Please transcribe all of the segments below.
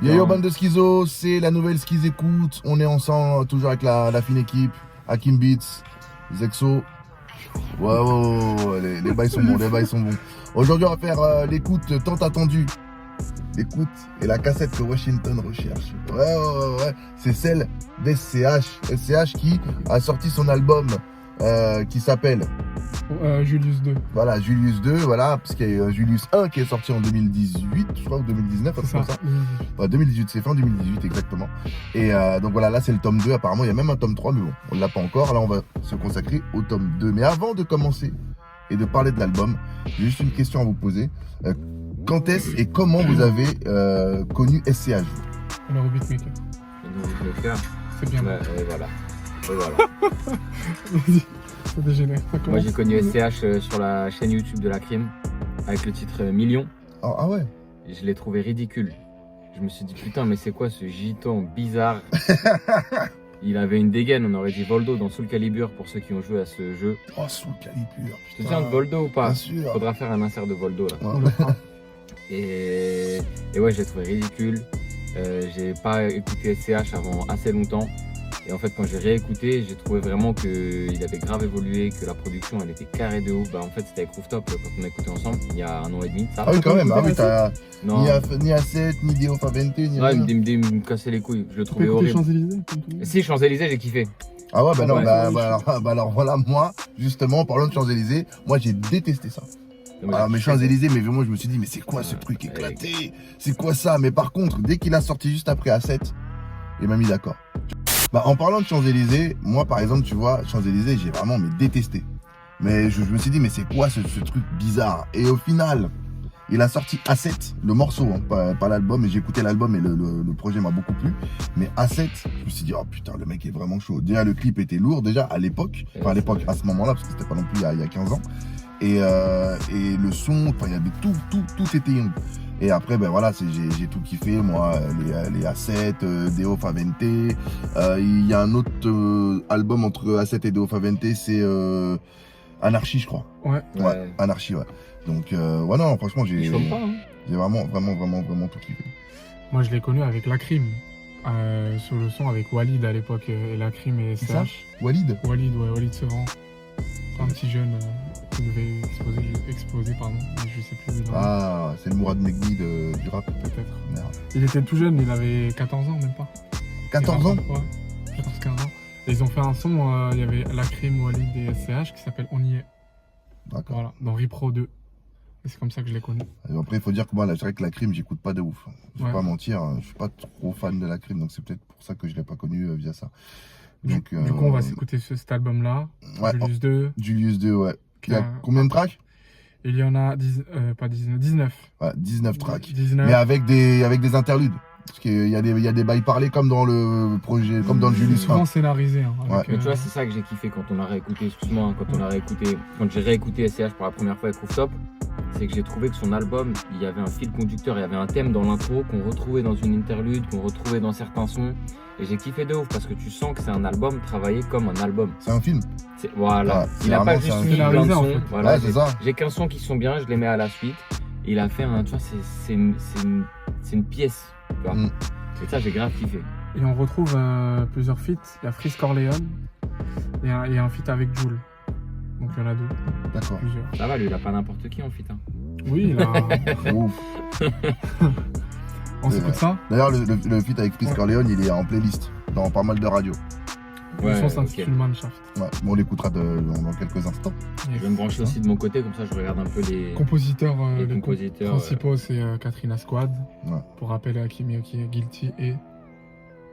Yo bande de schizo, c'est la nouvelle Skiz écoute. On est ensemble, toujours avec la fine équipe. Hakim Beats, Zexo. Ouais, les bails sont bons, les bails sont bons. Aujourd'hui, on va faire l'écoute tant attendue. L'écoute et la cassette que Washington recherche. Ouais. C'est celle d'SCH. SCH qui a sorti son album qui s'appelle Julius 2. Voilà, Julius 2, voilà, parce qu'il y a Julius 1 qui est sorti en 2018, je crois, ou 2019, C'est ça. Ouais, 2018, c'est fin 2018 exactement. Et donc voilà, là c'est le tome 2, apparemment il y a même un tome 3, mais bon, on ne l'a pas encore. Là on va se consacrer au tome 2. Mais avant de commencer et de parler de l'album, j'ai juste une question à vous poser. Quand est-ce et comment vous avez connu SCH? Alors au beatmaker. C'est bien. Ouais, et voilà. Vas-y, ça dégénère. Moi j'ai connu SCH sur la chaîne YouTube de la crime avec le titre Million. Ah ouais. Je l'ai trouvé ridicule. Je me suis dit putain mais c'est quoi ce gitan bizarre. Il avait une dégaine, on aurait dit Voldo dans Soul Calibur pour ceux qui ont joué à ce jeu. Oh, Soul Calibur. Tu te souviens de Voldo ou pas? Bien sûr. Faudra faire un insert de Voldo là. Ouais. Et ouais, je l'ai trouvé ridicule. J'ai pas écouté SCH avant assez longtemps. Et en fait, quand j'ai réécouté, j'ai trouvé vraiment qu'il avait grave évolué, que la production elle était carrée de ouf. Bah, en fait, c'était avec Rooftop quand on a écouté ensemble, il y a 1 an et demi de ça. Ah oui, quand même. Ah oui, t'as Non, ni A7, ni Deo Favente, ni ouais, rien. il me cassait les couilles. Je le Tu peux trouvais écouter horrible. Champs-Élysées comme tout le monde. Si, Champs-Élysées, j'ai kiffé. Ah ouais, bah non, Ouais, alors voilà, moi, justement, en parlant de Champs-Élysées, moi j'ai détesté ça. Non, Alors, mais j'ai kiffé. Champs-Élysées, mais vraiment, je me suis dit, mais c'est quoi ce truc éclaté? C'est quoi ça? Mais par contre, dès qu'il a sorti juste après A7, il m'a mis d'accord. Bah, en parlant de Champs-Élysées, moi, par exemple, tu vois, Champs-Élysées, j'ai vraiment détesté. Mais je me suis dit, mais c'est quoi ce truc bizarre? Et au final, il a sorti A7, le morceau, hein, pas l'album, et j'ai écouté l'album et le projet m'a beaucoup plu. Mais A7, je me suis dit, oh putain, le mec est vraiment chaud. Déjà, le clip était lourd, déjà, à l'époque, enfin à l'époque, à ce moment-là, parce que c'était pas non plus il y a 15 ans. Et le son, enfin, il y avait tout était young. Et après, ben voilà, j'ai tout kiffé, moi, les A7, Deo Favente. Il y a un autre album entre A7 et Deo Favente, c'est Anarchie, je crois. Ouais. Ouais, Anarchie, ouais. Donc, ouais, non, franchement, Il j'ai chante pas, hein. vraiment tout kiffé. Moi je l'ai connu avec La Crime. Sur le son avec Walid à l'époque. Et La Crime et C'est ça? SCH. Walid? Walid Sevran. Un petit jeune qui devait exploser, mais je sais plus. Ah, c'est le Mourad Negmi du rap. Peut-être. Merde. Il était tout jeune, il avait 14 ans même pas. 14 ans? Ouais, 14-15 ans. Et ils ont fait un son, il y avait La Crime, Walid et SCH qui s'appelle On y est. D'accord. Voilà, dans Repro 2. Et c'est comme ça que je l'ai connu. Et après, il faut dire que moi, c'est vrai que la crime, j'écoute pas de ouf. Je vais Ouais. pas mentir, je suis pas trop fan de la crime, donc c'est peut-être pour ça que je l'ai pas connu via ça. Du Donc, coup, on va s'écouter cet album-là. ouais, Julius 2. Julius 2, ouais. Il y a Qui a- combien de tracks? Il y en a 19. Ouais, 19 tracks. 19. Mais avec des interludes. Parce qu'il y a des bails parlés comme dans le projet, comme dans le Julius 1. Souvent scénarisé. Hein, Ouais. avec, Mais tu vois, c'est ça que j'ai kiffé quand on a réécouté, excuse-moi, hein, quand j'ai réécouté SCH pour la première fois avec Rooftop, c'est que j'ai trouvé que son album, il y avait un fil conducteur, il y avait un thème dans l'intro qu'on retrouvait dans une interlude, qu'on retrouvait dans certains sons. Et j'ai kiffé de ouf parce que tu sens que c'est un album travaillé comme un album. C'est un film. Voilà, Ouais, il a pas vraiment, juste c'est un mis plein de scénarisé, en sons. fait. Voilà, Ouais, c'est ça. j'ai 15 sons qui sont bien, je les mets à la suite. Et il a fait un, tu vois, c'est une pièce, tu vois. Mm. Et ça, j'ai grave kiffé. Et on retrouve plusieurs feats. Il y a Freeze Corleone et un feat avec Jul. Donc il y en a deux, D'accord. plusieurs. Ça va, lui, il a pas n'importe qui en fit. Hein. Oui, il a... Ouf. On s'écoute ça. D'ailleurs, le feat avec Chris Corleone, il est en playlist dans pas mal de radios. Le son ok. s'intitule Manshaft. Ouais, bon, on l'écoutera dans quelques instants. Je vais me brancher aussi de mon côté, comme ça je regarde un peu les Compositeurs, les les compositeurs. principaux, c'est Katrina Squad. Ouais. Pour rappeler à Kimi Guilty et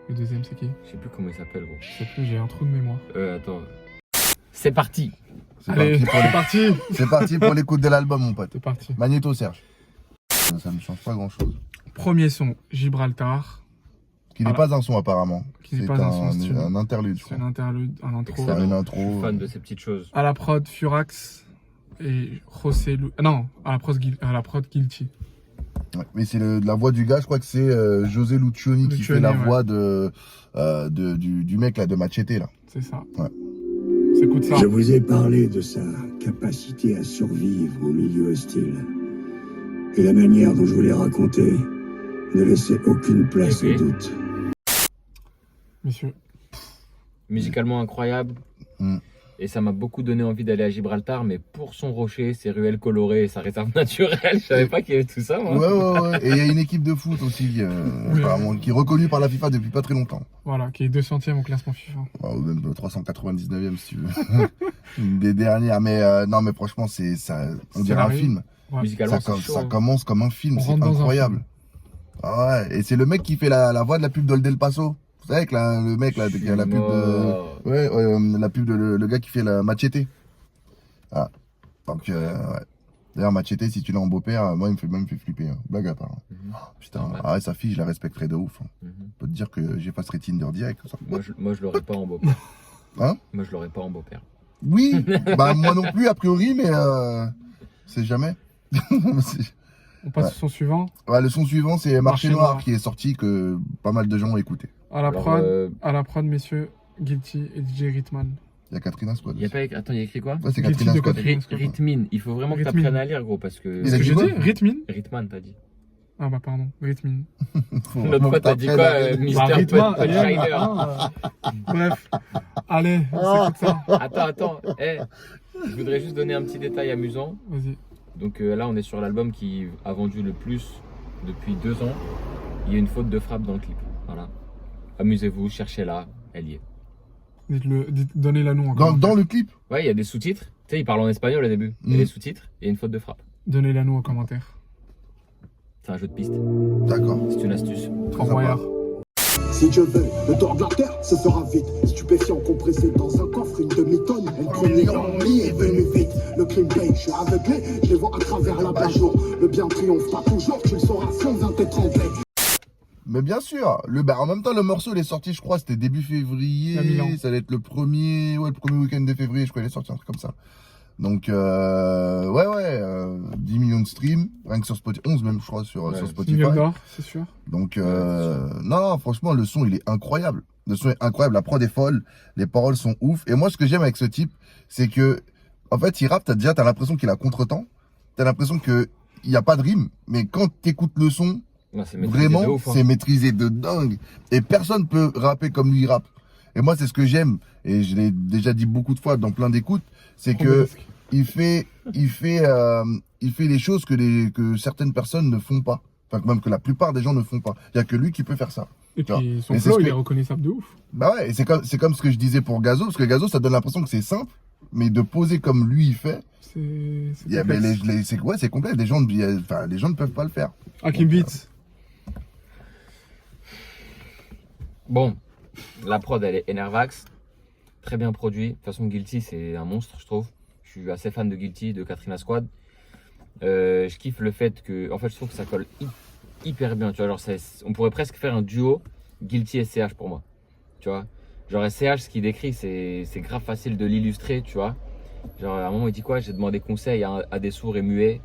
le deuxième, c'est qui? Je sais plus comment il s'appelle, gros. Je sais plus, j'ai un trou de mémoire. Attends. C'est parti. C'est Allez, parti pour c'est parti. C'est parti pour l'écoute de l'album, mon pote. C'est parti. Magnéto Serge. Ça ne change pas grand chose. Premier son, Gibraltar. Qui n'est Voilà. pas un son apparemment. Qui n'est C'est pas un son, c'est un interlude, je C'est crois. un interlude, un intro. Excellent. Une Je intro. suis fan de ces petites choses. À la prod, Furax et José non, à la prod Guilty. Ouais, mais c'est la voix du gars, je crois que c'est José Lucioni qui fait la voix du mec là, de Machete là. C'est ça. Ouais. S'écoute ça. Je vous ai parlé de sa capacité à survivre au milieu hostile. Et la manière dont je vous l'ai raconté Ne laissez aucune place Ok. au doute. Messieurs, Musicalement incroyable. Mm. Et ça m'a beaucoup donné envie d'aller à Gibraltar, mais pour son rocher, ses ruelles colorées et sa réserve naturelle, je savais pas qu'il y avait tout ça, moi. Ouais. Et il y a une équipe de foot aussi, apparemment, qui est reconnue par la FIFA depuis pas très longtemps. voilà, qui est 200e au classement FIFA. Ou même 399e si tu veux. Une des dernières. Mais non, mais franchement, c'est ça. On dirait un Scénario. film. Ouais. Musicalement, Ça, c'est chaud. ça commence comme un film, On c'est rentre dans un incroyable. film. Ah ouais, et c'est le mec qui fait la voix de la pub d'Old El Paso. Vous savez que le mec là, qui a la pub Mort. de. Ouais, la pub de le gars qui fait la Machete. Ah. Donc, ouais. D'ailleurs, Machete, si tu l'as en beau-père, moi, il me fait flipper. Hein. Blague à part. Hein. Mhm. Putain, Normal. ah ouais, sa fille, je la respecterais de ouf. Hein. Mhm. Je peux te dire que j'effacerais Tinder direct. Ça. Moi, je l'aurais pas en beau-père. Hein? Moi, je l'aurais pas en beau-père. Oui, bah moi non plus, a priori, mais c'est jamais. On passe Ouais. au son suivant. Ouais, le son suivant, c'est Marché Marché Noir Noir. qui est sorti, que pas mal de gens ont écouté. À la Alors, prod, messieurs, Guilty et DJ Ritman. Il y a Katrina Squad. il y a pas... Attends, il y a écrit quoi? Ouais, c'est Guilty Katrina de Squad. Katrina. Squad. Rhythmine. Il faut vraiment que tu Rhythmine. apprennes à lire, gros, parce que. Il Ce a que dit j'ai quoi dit Ritmin. Ritman, t'as dit. Ah bah pardon, Ritmin. Faut L'autre vraiment fois, que t'as dit t'apprennes quoi, à lire. Mister Bah, Ritman, Pot Shiner. Bref, allez, on s'écoute ça. Attends. Je voudrais juste donner un petit détail amusant. Vas-y. Donc là, on est sur l'album qui a vendu le plus depuis 2 ans. Il y a une faute de frappe dans le clip. Voilà. Amusez-vous, cherchez-la, elle y est. Donnez-la nous encore. Dans le clip. Ouais, il y a des sous-titres. Tu sais, il parle en espagnol au début. Il y a des sous-titres et une faute de frappe. Donnez-la nous en commentaire. C'est un jeu de piste. D'accord. C'est une astuce. Très Au revoir. Si je veux le tour de la terre, ce sera vite. Stupéfiant compressé dans un coffre, une demi-tonne. Un premier lit est venu vite. Le crime paye, je suis aveuglé, je les vois à travers la bajour. Le bien triomphe pas toujours, tu le sauras sans t'étrangler. Mais bien sûr, en même temps, le morceau, il est sorti, je crois, c'était début février. À Milan. Ça allait être le premier week-end de février, je crois, il est sorti, un truc comme ça. Donc, 10 millions de streams, rien que sur Spotify, 11 même, je crois, sur Spotify. Single d'or, c'est sûr. Donc, non, franchement, le son, il est incroyable. Le son est incroyable, la prod est folle, les paroles sont ouf. Et moi, ce que j'aime avec ce type, c'est que, en fait, il rappe, t'as l'impression qu'il a contre-temps, t'as l'impression qu'il n'y a pas de rime, mais quand t'écoutes le son, Ouais, c'est maîtrisé de vraiment, ouf, hein. c'est maîtrisé de dingue. Et personne peut rapper comme lui, il rappe. Et moi, c'est ce que j'aime, et je l'ai déjà dit beaucoup de fois dans plein d'écoutes, c'est que il fait les choses que certaines personnes ne font pas. Enfin, même que la plupart des gens ne font pas. Il n'y a que lui qui peut faire ça. Et Tu vois. puis son Et c'est flow, ce il que- est reconnaissable de ouf. Bah ouais, et c'est comme ce que je disais pour Gazo, parce que Gazo, ça donne l'impression que c'est simple, mais de poser comme lui il fait, C'est il y a- mais complexe. c'est complexe. Les gens ne peuvent pas le faire. Hakim Beats. Bon, la prod, elle est Enervax. Très bien produit. De toute façon, Guilty, c'est un monstre, je trouve. Je suis assez fan de Guilty, de Katrina Squad. Je kiffe le fait que, en fait, je trouve que ça colle hyper bien. Tu vois, genre, on pourrait presque faire un duo Guilty et CH pour moi. Tu vois, genre, CH, ce qu'il décrit, c'est grave facile de l'illustrer, tu vois. Genre, à un moment, il dit quoi? J'ai demandé conseil à des sourds et muets,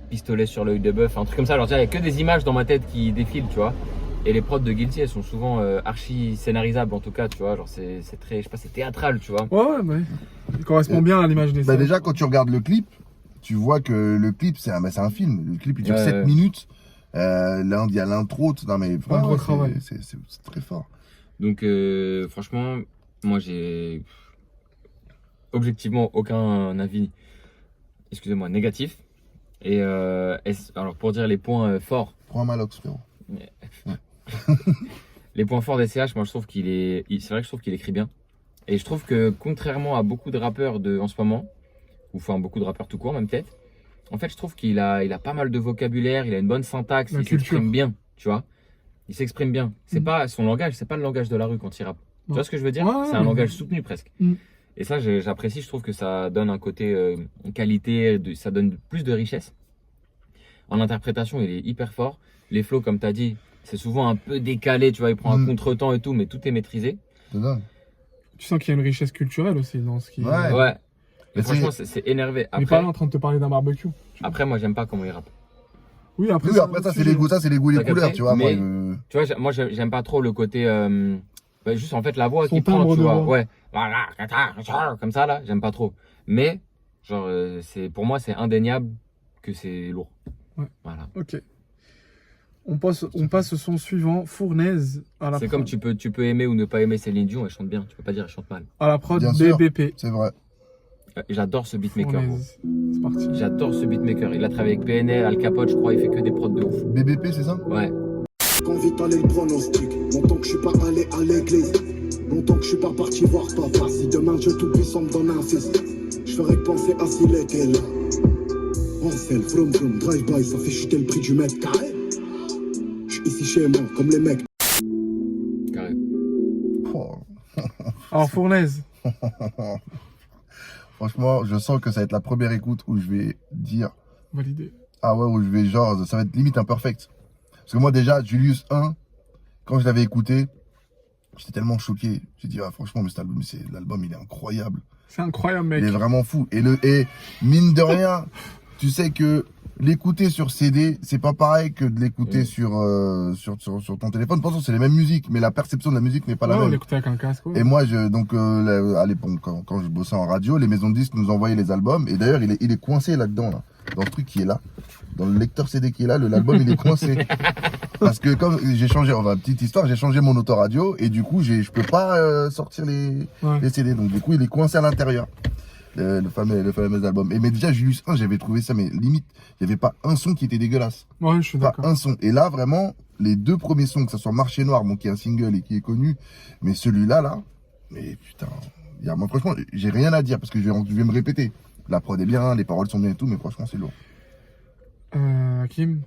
pistolet sur l'œil de bœuf, un truc comme ça. Alors, tu vois, il n'y a que des images dans ma tête qui défilent, tu vois. Et les prods de Guilty, elles sont souvent archi scénarisables, en tout cas, tu vois. Genre, c'est très, je sais pas, c'est théâtral, tu vois. Ouais, ouais. Il correspond bien à l'image des Bah scènes. déjà, quand tu regardes le clip, tu vois que le clip, c'est un film. Le clip, il dure Ouais, 7 ouais. minutes. Là, il y a l'intro. Non, mais Un gros ouais, travail. c'est très fort. Donc, franchement, moi, j'ai objectivement aucun avis, excusez-moi, négatif. Et alors, pour dire les points forts, Prends un Malox, frérot. les points forts des CH, moi, je trouve c'est vrai que je trouve qu'il écrit bien. Et je trouve que, contrairement à beaucoup de rappeurs en ce moment, ou enfin beaucoup de rappeurs tout court, même peut-être, en fait, je trouve qu'il a pas mal de vocabulaire, il a une bonne syntaxe, La il culture. s'exprime bien, tu vois. Il s'exprime bien. C'est Mhm. pas son langage, c'est pas le langage de la rue quand il rappe. Tu Non. vois ce que je veux dire? Ouais, C'est un ouais. langage soutenu presque. Mhm. Et ça, j'apprécie, je trouve que ça donne un côté qualité, ça donne plus de richesse. En interprétation, il est hyper fort. Les flows, comme tu as dit, c'est souvent un peu décalé, tu vois, il prend un Mhm. contretemps et tout, mais tout est maîtrisé. C'est dingue. Tu sens qu'il y a une richesse culturelle aussi dans ce qui. Ouais. Ouais. Mais Et franchement, c'est énervé. On est pas Après, là en train de te parler d'un barbecue. moi, j'aime pas comment il rappe. Oui, après, Oui, après ça, c'est les goûts, et les T'as couleurs, capté, tu vois. mais- Moi, Tu vois, moi, j'aime pas trop le côté. Juste en fait, la voix Son qui prend, timbre tu de vois. voix. Ouais. Comme ça, là, j'aime pas trop. Mais, genre, pour moi, c'est indéniable que c'est lourd. Ouais. Voilà. Ok. On passe au son suivant, Fournaise. C'est comme tu peux aimer ou ne pas aimer Céline Dion, elle chante bien. Tu peux pas dire elle chante mal. À la prod, Bien sûr. BBP. C'est vrai. J'adore ce beatmaker. Gros. Fournaise. C'est parti. J'adore ce beatmaker. Il a travaillé avec PNL, Al Capote, je crois. Il fait que des prods de ouf. BBP, c'est ça? Ouais. Quand vite aller le pronostic, longtemps que je suis pas allé à l'église, longtemps que je suis pas parti voir papa. Si demain Dieu tout-puissant me donne un fils, je ferais que penser à s'il était là. En selle, from, drive-by, ça fait chuter le prix du mètre carré. Je suis ici chez moi, comme les mecs. Carré. Oh. Alors, Fournaise. Franchement, je sens que ça va être la première écoute où je vais dire Validé. ah ouais, où je vais genre, ça va être limite imperfect. Parce que moi déjà, Julius 1, quand je l'avais écouté, j'étais tellement choqué. J'ai dit, ah, franchement, mais l'album, il est incroyable. C'est incroyable, mec. Il est vraiment fou. Et mine de rien, tu sais que l'écouter sur CD, c'est pas pareil que de l'écouter sur ton téléphone. Pourtant, c'est les mêmes musiques, mais la perception de la musique n'est pas la Ouais, on même. l'écoutait avec un casque. Ouais. Et moi, à l'époque, quand je bossais en radio, les maisons de disques nous envoyaient les albums. Et d'ailleurs, il est coincé là-dedans, là, dans le truc qui est là. Dans le lecteur CD qui est là, l'album, il est coincé. Parce que comme j'ai changé, petite histoire, j'ai changé mon autoradio. Et du coup, je peux pas sortir les CD. Donc du coup, il est coincé à l'intérieur. Le fameux album. Mais déjà, Julius 1, j'avais trouvé ça, mais limite, il n'y avait pas un son qui était dégueulasse. Ouais, je suis Pas d'accord. un son. Et là, vraiment, les deux premiers sons, que ce soit Marché Noir, bon, qui est un single et qui est connu, mais celui-là, là, mais putain, moi, franchement, j'ai rien à dire parce que je vais me répéter. La prod est bien, les paroles sont bien et tout, mais franchement, c'est lourd. Hakim,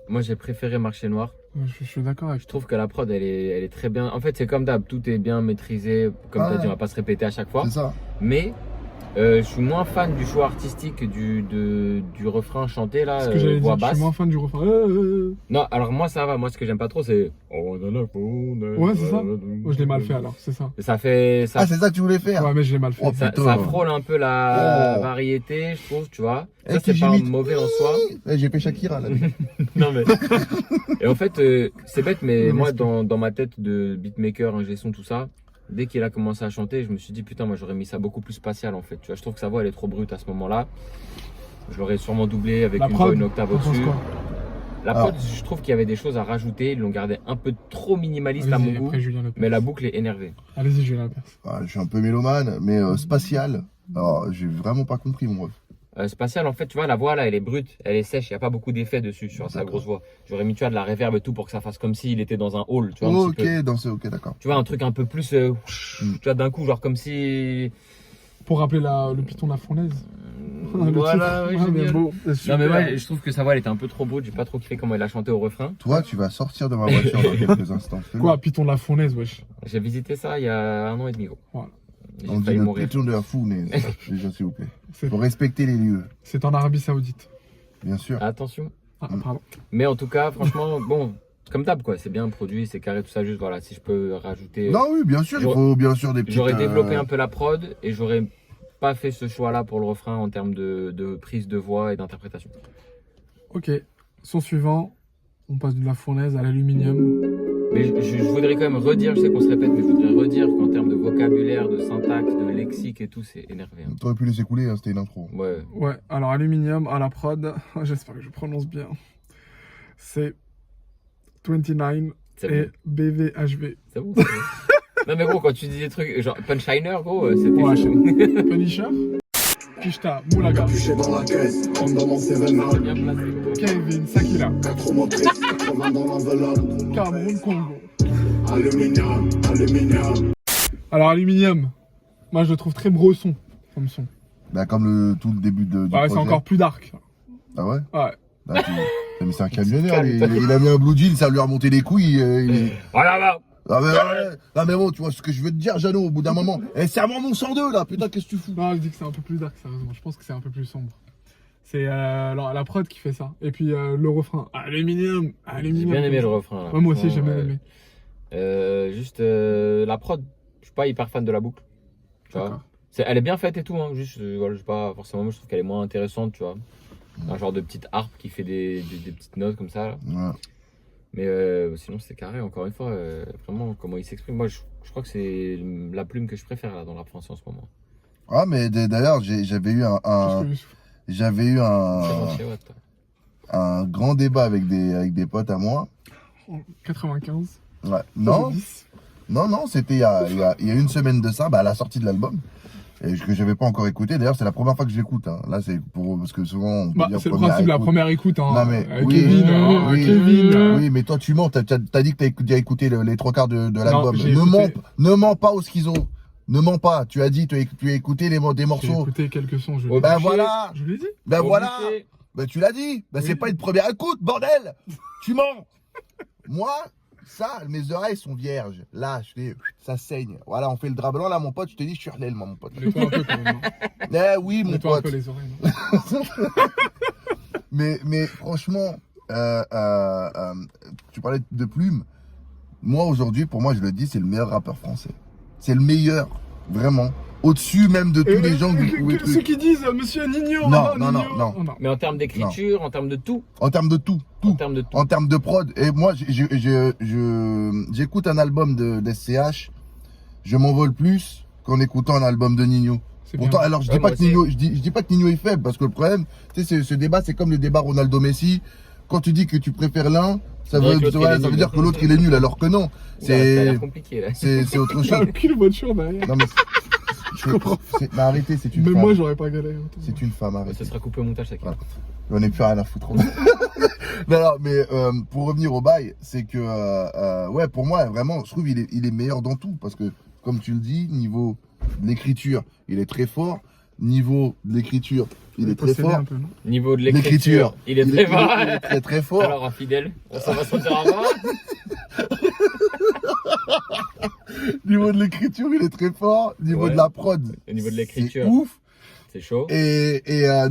Moi, j'ai préféré Marché Noir. je suis d'accord avec Je trouve que la prod, elle est très bien. En fait, c'est comme d'hab, tout est bien maîtrisé. Comme tu as dit, on va pas se répéter à chaque fois. C'est ça. Mais je suis moins fan du choix artistique du refrain chanté là, ce que j'allais voix dire. Je basse. suis moins fan du refrain. Non, alors moi ça va. Moi, ce que j'aime pas trop, c'est. Ouais, c'est ça. Je l'ai mal fait alors, c'est ça. Ça fait. Ah, c'est ça que tu voulais faire? Ouais, mais je l'ai mal fait. Oh, Ça putain. frôle un peu la Oh. variété, je trouve, tu vois. Eh, Ça, c'est que pas j'imite. mauvais en soi. J'ai fait Shakira, là. Non, mais. Et en fait, c'est bête, mais Ouais, moi, mais dans ma tête de beatmaker, ingé son, tout ça, dès qu'il a commencé à chanter, je me suis dit, putain, moi, j'aurais mis ça beaucoup plus spatial, en fait. Tu vois, je trouve que sa voix, elle est trop brute à ce moment-là. Je l'aurais sûrement doublé avec La une prod, voix, une octave t'en penses au-dessus. quoi? La prod, je trouve qu'il y avait des choses à rajouter. Ils l'ont gardé un peu trop minimaliste à mon Allez-y, goût. après Julien Lepers. Mais la boucle est énervée. Allez-y, Julien Lepers. Ah, je suis un peu mélomane, mais spatial. Alors, j'ai vraiment pas compris, mon ref. Spatial, en fait, tu vois, la voix là, elle est brute, elle est sèche, il n'y a pas beaucoup d'effets dessus sur sa D'accord. grosse voix. J'aurais mis, tu vois, de la reverb et tout pour que ça fasse comme s'il était dans un hall, tu vois, un petit peu. Ok, d'accord. Tu vois, un truc un peu plus, tu vois, d'un coup, genre comme si. Pour rappeler le python de la fournaise. Le Voilà, titre. oui, Ah, j'aime mais bien. bon, Non, super. mais ouais, je trouve que sa voix, elle était un peu trop brute, j'ai pas trop kiffé comment elle a chanté au refrain. Toi, tu vas sortir de ma voiture dans quelques instants. Quoi, python de la fournaise, wesh. J'ai visité ça il y a 1 an et demi, gros. Voilà. J'ai On dit failli le mourir. pétion de la fournaise. Déjà, s'il vous plaît. C'est Faut respecter les lieux, c'est en Arabie Saoudite. bien sûr. Attention. Ah, pardon. Mais en tout cas, franchement, bon, comme d'hab, quoi, c'est bien produit, c'est carré, tout ça, juste voilà, si je peux rajouter. Non, oui, bien sûr, il J'aurais- faut bien sûr des petites... J'aurais développé un peu la prod et j'aurais pas fait ce choix-là pour le refrain en termes de prise de voix et d'interprétation. Ok. Son suivant, on passe de la fournaise à l'aluminium. Mais je voudrais quand même redire, je sais qu'on se répète, mais je voudrais redire qu'en termes de vocabulaire, de syntaxe, de lexique et tout, c'est énervé. Hein. T'aurais pu laisser couler, hein, c'était une intro. Ouais. Ouais, alors aluminium à la prod, j'espère que je prononce bien. C'est 29 C'est et bon. BVHV. C'est bon. C'est bon. Non mais gros, quand tu dis des trucs genre Punchiner, gros, c'était Ouais, chaud. Punisher, Kishta, Moulaga, Capuché dans la caisse, comme dans mon 7 C'est bien placé, gros. Kevin, Sakila, 4 motrices, 80 dans l'enveloppe. Cameroun, Congo. Aluminium, aluminium. Alors aluminium, moi je le trouve très bresson comme son. Bah, comme tout le début du Ouais, projet. c'est encore plus dark. Ah ouais? Ouais. Bah, mais c'est un camionneur, il a mis un blue jean, ça lui a remonté les couilles. Voilà, là. Ah mais, ouais. Ah mais bon, tu vois ce que je veux te dire, Jeannot, au bout d'un moment. Eh, serre-moi mon 102 là, putain, qu'est-ce que tu fous? Non, je dis que c'est un peu plus dark, sérieusement. Je pense que c'est un peu plus sombre. C'est la prod qui fait ça. Et puis le refrain, aluminium, J'ai aluminium. bien aimé le refrain. Là. Ouais, moi aussi j'ai Franchement, bien aimé. Juste la prod, je suis pas hyper fan de la boucle. Tu vois. D'accord. Elle est bien faite et tout, hein. Juste, voilà, je sais pas, forcément, moi je trouve qu'elle est moins intéressante, tu vois. Un genre de petite harpe qui fait des petites notes comme ça. Là. Ouais. Mais sinon, c'est carré, encore une fois, vraiment, comment il s'exprime. Moi, je crois que c'est la plume que je préfère là, dans la France en ce moment. Ah mais d'ailleurs, j'avais eu Juste que- j'avais eu C'est bon, chez Watt, toi. un grand débat avec des potes à moi. En 95. Ouais. Non, 10. non, c'était il y a une semaine de ça, à la sortie de l'album. Et que j'avais pas encore écouté. D'ailleurs, c'est la première fois que je l'écoute. Hein. Là, c'est parce que souvent, on peut dire C'est le principe de la première écoute. Hein. Non, mais, oui, Kevin, oui, Kevin. oui, mais toi, tu mens. T'as dit que t'as déjà écouté les trois quarts de l'album. j'ai écouté. Ne mens pas au schizo. Ne mens pas. Tu as dit, tu as écouté des J'ai morceaux. écouté quelques sons. Je Ben voilà. Je l'ai dit. Ben voilà. Obligé. Ben tu l'as dit. Ben Oui. c'est pas une première écoute, bordel. Tu mens. Moi, ça, mes oreilles sont vierges. Là, ça saigne. Voilà, on fait le drap blanc. Là, mon pote, je te dis, je suis relève, moi, mon pote. Nettoie un peu quand même. Hein. Eh oui, mon Nettoie un pote. peu les oreilles. Non Mais franchement, tu parlais de Plume. Moi, aujourd'hui, pour moi, je le dis, c'est le meilleur rappeur français. C'est le meilleur, vraiment. Au-dessus même de tous les gens qui pouvaient Ceux qui disent Monsieur Nino. Non, Nino. non. Oh, non. Mais en termes d'écriture, en termes de tout. En termes de tout. En termes de tout. En termes de prod. Et moi, j'écoute un album de SCH, je m'envole plus qu'en écoutant un album de Nino. C'est Pourtant, bien. alors je Ouais, dis pas moi que Nino, je dis pas que Nino est faible, parce que le problème, tu sais, ce débat, c'est comme le débat Ronaldo-Messi. Quand tu dis que tu préfères l'un, ça Ouais, veut, que l'autre, il est ça nul. veut dire que l'autre il est nul, alors que non. Ça a l'air compliqué là. C'est autre Il a chose. aucune voiture derrière. Non mais, mais arrêtez, c'est une Même femme. moi, j'aurais pas galéré. autant. C'est une femme, arrêtez. Ce sera coupé au montage, ça. Voilà. On est plus rien à foutre. Non, mais pour revenir au bail, c'est que ouais, pour moi, vraiment, je trouve il est meilleur dans tout, parce que comme tu le dis, niveau de l'écriture, il est très fort. Niveau de l'écriture, il est très Possédé fort. un peu, non Niveau de l'écriture, il est très fort. Il est très très fort. Alors, infidèle, ça va se faire avoir. Niveau de l'écriture, il est très fort. Niveau Ouais. de la prod, Au niveau de l'écriture. c'est ouf. C'est chaud. Et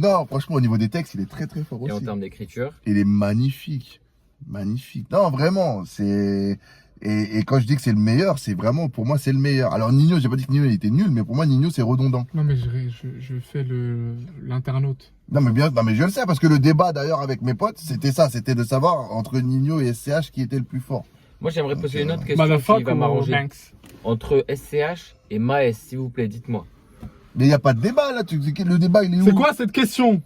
non, franchement, au niveau des textes, il est très très fort Et en aussi. termes d'écriture, Il est magnifique. Magnifique. Non, vraiment, c'est... Et quand je dis que c'est le meilleur, c'est vraiment, pour moi, c'est le meilleur. Alors Nino, j'ai pas dit que Nino il était nul, mais pour moi, Nino, c'est redondant. Non, mais je fais l'internaute. Non, mais je le sais, parce que le débat, d'ailleurs, avec mes potes, c'était ça, c'était de savoir, entre Nino et SCH, qui était le plus fort. moi j'aimerais poser une autre question qui Motherfuck va ou m'arranger. Banks? Entre SCH et Maes, s'il vous plaît, dites-moi. Mais il n'y a pas de débat, là. Le débat, il est où? C'est quoi cette question?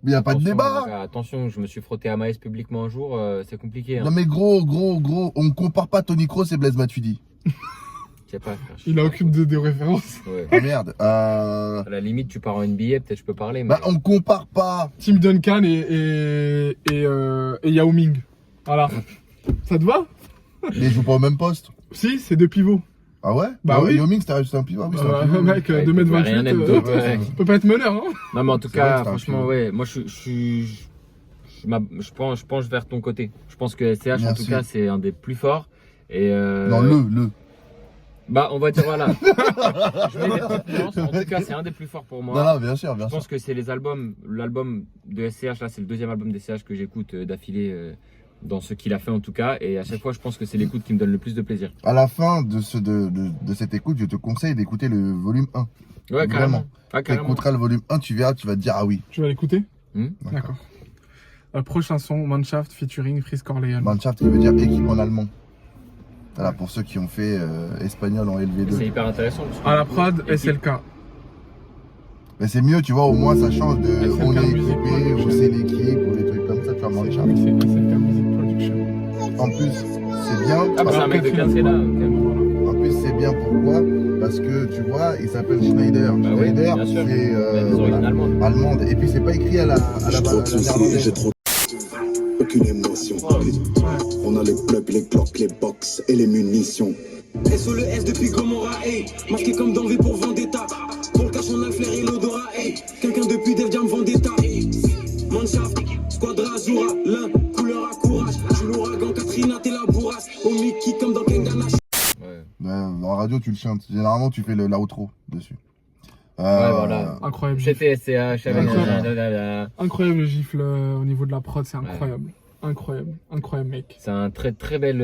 Mais il n'y a pas de Attention, débat. les gars, attention, je me suis frotté à Maes publiquement un jour, c'est compliqué. Hein. Non, mais gros, on compare pas Tony Kroos et Blaise Matuidi. Je sais pas, frère, je Il sais a pas. aucune des références. Ouais. Ah merde. À la limite, tu pars en NBA, peut-être je peux parler. Mais... Bah, on compare pas. Tim Duncan et Yao Ming. Voilà. Ça te va? Mais ils jouent pas au même poste. Si, c'est deux pivots. Ah ouais? Bah oui. Yao Ming, c'est un pivot. Ah oui, c'est un pivot. Mec, Ouais, 2m28, rien être d'autre, ouais. peut pas être meneur. Hein. Non, mais en tout C'est vrai cas, que c'est un franchement, pivot. ouais, moi je penche vers ton côté. Je pense que SCH, en Bien tout sûr. cas, c'est un des plus forts. Et Non, le. Bah, on va dire voilà. Je mets des petites nuances. En tout cas, c'est un des plus forts pour moi. Non, bien sûr, bien Je sûr. pense que c'est l'album de SCH, là, c'est le deuxième album de SCH que j'écoute d'affilée dans ce qu'il a fait en tout cas. Et à chaque fois, je pense que c'est l'écoute qui me donne le plus de plaisir. À la fin de cette écoute, je te conseille d'écouter le volume 1. Ouais, Vraiment. carrément. Ah, Tu carrément. écouteras le volume 1, tu verras, tu vas te dire ah oui. Tu vas l'écouter? D'accord. Prochain son, Mannschaft featuring Frisk Orleans. Mannschaft qui veut dire équipe en allemand. Voilà, pour ceux qui ont fait espagnol en C'est LV2. hyper intéressant. parce que À la du coup, prod, équipe- SLK. Mais c'est mieux, tu vois, au moins ça change de SLK on est Music équipé, ou Production. c'est l'équipe, ou des trucs comme ça, tu vois, Mannschaft. Oui, c'est SLK Music Production. En plus, c'est bien. Ah, bah, c'est un mec de Quatrième Cancela. fois. En plus, c'est bien pourquoi? Parce que tu vois, il s'appelle Schneider. Bah oui, Schneider, bien sûr. c'est Il a des origines voilà, allemandes. allemande. Et puis c'est pas écrit à la néerlandaise. J'ai trop aucune émotion. On a les plugs, les glocks, les box et les munitions. SOLES depuis Gomorrah, hey. Masqué comme dans V pour Vendetta. Pour le cash, on a le flair et l'odorat, hey. Quelqu'un depuis Def Jam Vendetta, hey. Mannschaft, Squadra Azura, l'un, couleur à courage. Je suis l'ouragan, Katrina, t'es la bourrasse. Au Mickey comme dans Kengana. Ouais. En radio, tu le chantes. Généralement, tu fais l'outro dessus. Ouais, voilà. Incroyable gifle. C'était SCH avec Incroyable. Incroyable gifle au niveau de la prod, c'est incroyable. Incroyable. Incroyable, mec. C'est un très bel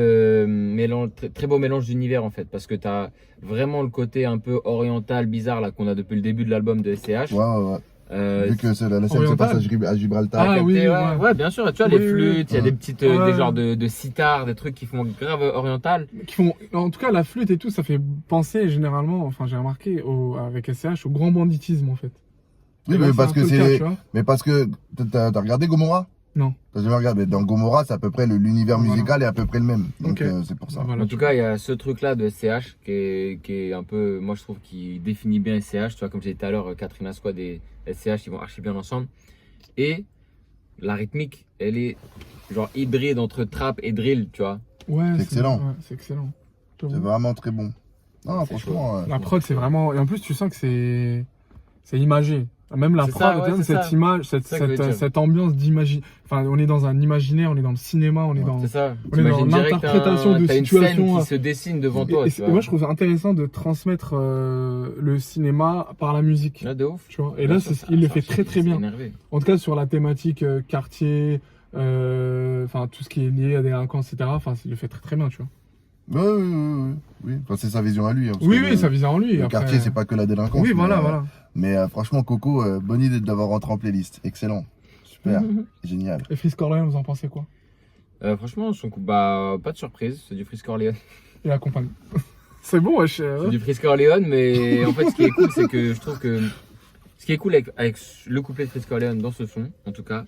mélange, très beau mélange d'univers en fait, parce que t'as vraiment le côté un peu oriental, bizarre là qu'on a depuis le début de l'album de SCH. Ouais. Vu que la scène se oriental. passe à Gibraltar. Ah, oui, ouais, bien sûr. Tu vois Oui, les flûtes, il y a oui. des petites, Ouais. des genres de sitar, des trucs qui font grave oriental. Qui font, en tout cas, la flûte et tout, ça fait penser généralement, enfin, j'ai remarqué avec SCH au grand banditisme en fait. Oui, Et là, mais c'est parce un que peu le cas, c'est. tu vois. Mais parce que t'as regardé Gomorrah? Non. T'as jamais regardé, mais dans Gomorrah, c'est à peu près l'univers Voilà. musical est à peu près le même. Donc Ok. c'est pour ça. Voilà, En tout cas, il y a ce truc-là de SCH qui est un peu, moi je trouve, qui définit bien SCH. Tu vois, comme j'ai dit tout à l'heure, Katrina Squad et SCH, ils vont archi bien ensemble. Et la rythmique, elle est genre hybride entre trap et drill, tu vois. Ouais, C'est excellent. Ouais, c'est excellent. C'est vraiment très bon. Non, C'est franchement. La prod, c'est vraiment. Et en plus, tu sens que c'est imagé. Même la C'est prod, ça, ouais, tu vois, c'est cette ça. image, C'est ça que je veux dire. cette ambiance d'imaginaire. Enfin, on est dans un imaginaire, on est dans le cinéma, on est dans. C'est ça. On est dans T'imagines direct l'interprétation de t'as une situation, scène qui se dessine devant toi, Et tu vois. moi, je trouve ça intéressant de transmettre le cinéma par la musique. Là, de ouf. Tu vois. Et Bien là, sûr, il le ça, fait c'est très très bien. énervé. En tout cas, sur la thématique quartier, enfin tout ce qui est lié à des délinquance, etc. Enfin, il le fait très très bien, tu vois. Oui. Enfin, c'est sa vision à lui. Hein, parce Oui, que oui, ça visait en lui. Le après. quartier, c'est pas que la délinquance. Oui, voilà, mais, voilà. Mais franchement, Coco, bonne idée de l'avoir rentré en playlist. Excellent. Super. Génial. Et Frisk Orleans, vous en pensez quoi? Franchement, son coup, bah, pas de surprise, c'est du Frisk Orleans. Et la compagne. C'est bon, wesh. C'est du Frisk Orleans, mais en fait, ce qui est cool, c'est que je trouve que. Ce qui est cool avec le couplet de Frisk Orleans dans ce son, en tout cas,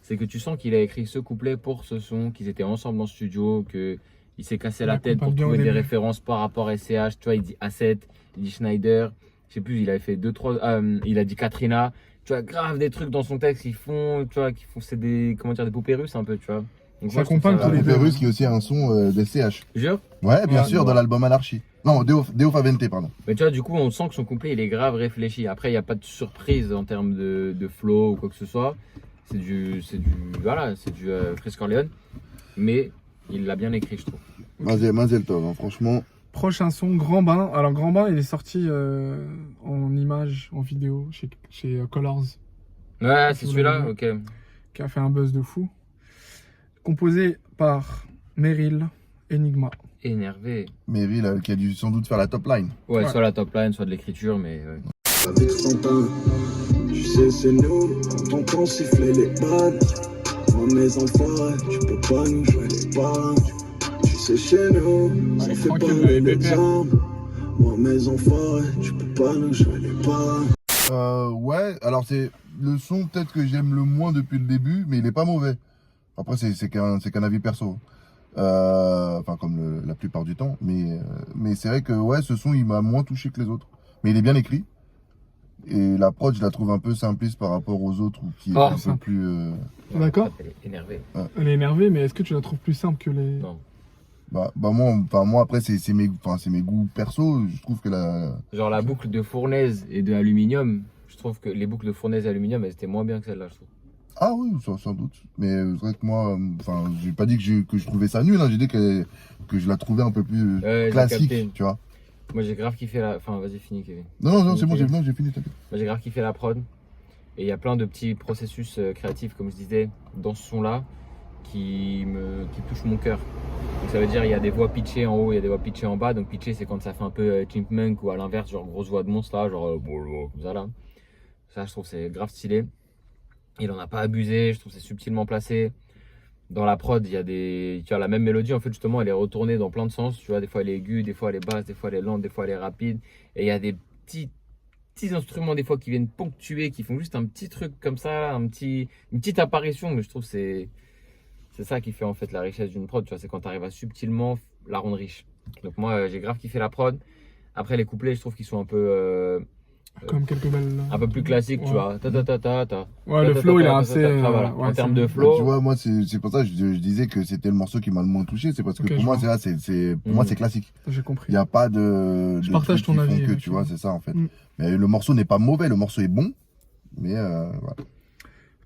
c'est que tu sens qu'il a écrit ce couplet pour ce son, qu'ils étaient ensemble en studio, qu'il s'est cassé la tête pour bien au trouver des début. références par rapport à SCH. Tu vois, il dit A7, il dit Schneider, je sais plus, il avait fait 2-3. Il a dit Katrina. Tu vois, grave des trucs dans son texte qui font, tu vois, c'est des, comment dire, des poupées russes un peu, tu vois. Donc, Ça moi, je trouve accompagne ça- tous les Poupée deux. Russe qui est aussi un son d'SCH. Jure. Ouais, bien Ouais, sûr, ouais. dans l'album Anarchie. Non, Deo Favente, pardon. Mais tu vois, du coup, on sent que son couplet, il est grave réfléchi. Après, il n'y a pas de surprise en termes de flow ou quoi que ce soit. C'est du Frisk Orleans. Mais il l'a bien écrit, je trouve. Mazel Tov, hein, franchement. Prochain son, Grand Bain. Alors, Grand Bain, il est sorti en image, en vidéo, chez Colors, Ouais, c'est Vous celui-là, l'avez ok. qui a fait un buzz de fou. Composé par Meryl, Enigma. Énervé. Meryl qui a dû sans doute faire la top line. Ouais, Ouais. soit la top line, soit de l'écriture, mais. Avec Santin, tu sais c'est nous, on t'entend siffler les balles. Moi mes enfants, tu peux pas nous jouer les balles. Tu sais chez nous, on Ouais, fait tranquille, parler les les pépères. armes. Moi mes enfants, tu peux pas nous jouer les balles. Ouais, alors c'est le son peut-être que j'aime le moins depuis le début, mais il est pas mauvais. Après, c'est qu'un avis perso. Enfin, comme la plupart du temps. Mais c'est vrai que ouais, ce son, il m'a moins touché que les autres. Mais il est bien écrit. Et la prod, je la trouve un peu simpliste par rapport aux autres, ou qui est Oh, un peu simple. plus... D'accord. Elle est énervée. Elle est énervée, mais est-ce que tu la trouves plus simple que les. Non. moi après, c'est mes goûts perso. Je trouve que Genre la boucle de fournaise et de aluminium, je trouve que les boucles de fournaise et aluminium, elles étaient moins bien que celle-là, je trouve. Ah oui, sans doute. Mais c'est vrai que moi, j'ai pas dit que je trouvais ça nul, hein. J'ai dit que je la trouvais un peu plus J'ai classique, capté. tu vois. Moi, j'ai grave kiffé la. Enfin, vas-y, finis, Kevin. Non, c'est bon, Ok. j'ai fini, t'inquiète. Moi, j'ai grave kiffé la prod. Et il y a plein de petits processus créatifs, comme je disais, dans ce son-là, qui touchent mon cœur. Donc ça veut dire il y a des voix pitchées en haut, il y a des voix pitchées en bas. Donc pitché, c'est quand ça fait un peu chipmunk, ou à l'inverse, genre grosse voix de monstre là, genre comme ça là. Ça, je trouve que c'est grave stylé. Il en a pas abusé, je trouve que c'est subtilement placé. Dans la prod, il y a tu vois, la même mélodie, en fait, justement, elle est retournée dans plein de sens. Tu vois, des fois elle est aiguë, des fois elle est basse, des fois elle est lente, des fois elle est rapide. Et il y a des petits instruments, des fois, qui viennent ponctuer, qui font juste un petit truc comme ça, une petite apparition. Mais je trouve que c'est ça qui fait en fait la richesse d'une prod. Tu vois, c'est quand tu arrives à subtilement la rendre riche. Donc moi, j'ai grave kiffé la prod. Après, les couplets, je trouve qu'ils sont un peu Comme quelques belles. un peu plus classiques, tu Ouais. vois. Ta ta ta ta ta. Ouais, le flow, il est assez. Voilà. ouais, En termes c'est- de flow. Tu vois, moi, c'est pour ça que je disais que c'était le morceau qui m'a le moins touché. C'est parce que Ok, pour je moi, vois. pour moi, c'est classique. J'ai compris. Il n'y a pas de. Je de partage trucs ton qui font avis, que, ok. tu vois, c'est ça en fait. Mm. Mais le morceau n'est pas mauvais, le morceau est bon. Mais voilà.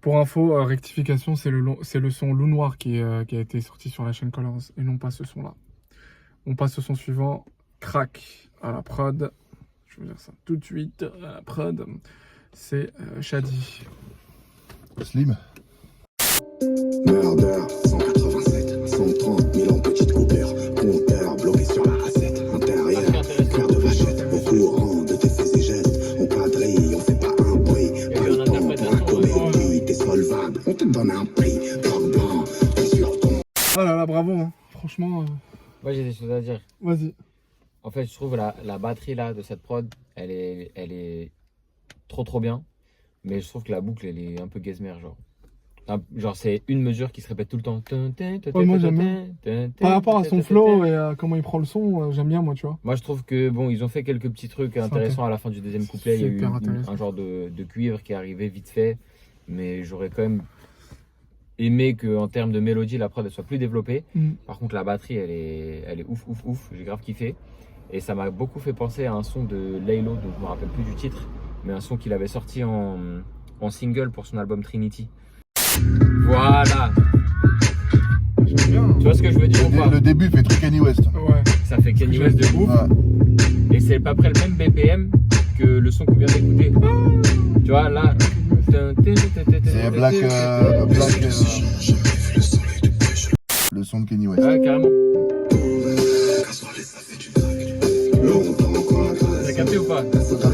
Pour info, rectification, c'est le son Loup Noir qui a été sorti sur la chaîne Colors et non pas ce son-là. On passe au son suivant, Crack à la prod. Je vais vous dire ça tout de suite. À la prod, c'est Shadi. Slim. Murder, 187, 130 000 en petite coupure. Compteur bloqué sur la recette. Intérieur, cœur de vachette. Au courant de tes faits et gestes. On quadrille, on fait pas un bruit. Pas le temps pour un comédie. T'es solvable, on te donne un prix. Bloc blanc, t'es sur ton. Ah là là, bravo, hein. Franchement, Moi, j'ai des choses à dire. vas-y. En fait, je trouve la batterie là de cette prod, elle est trop bien. Mais je trouve que la boucle, elle est un peu gazmère, genre. Genre, c'est une mesure qui se répète tout le temps. Ouais, moi, j'aime bien. Par rapport à son flow et à comment il prend le son, j'aime bien, moi, tu vois. Moi, je trouve que bon, ils ont fait quelques petits trucs intéressants à la fin du deuxième couplet. Il y a eu Super intéressant. un genre de cuivre qui est arrivé vite fait, mais j'aurais quand même aimé qu'en termes de mélodie, la prod elle soit plus développée. Par contre, la batterie, elle est ouf. J'ai grave kiffé. Et ça m'a beaucoup fait penser à un son de Laylo, dont je me rappelle plus du titre, mais un son qu'il avait sorti en single pour son album Trinity. Voilà. J'aime bien. Tu vois ce que je veux dire ou pas? Le début fait très Kanye West. Ouais. Ça fait Kanye West de ouf. Ouais. Et c'est à peu près le même BPM que le son qu'on vient d'écouter. Tu vois, là. C'est Black. Le son de Kanye West. Ouais, carrément. T'as capté ou pas?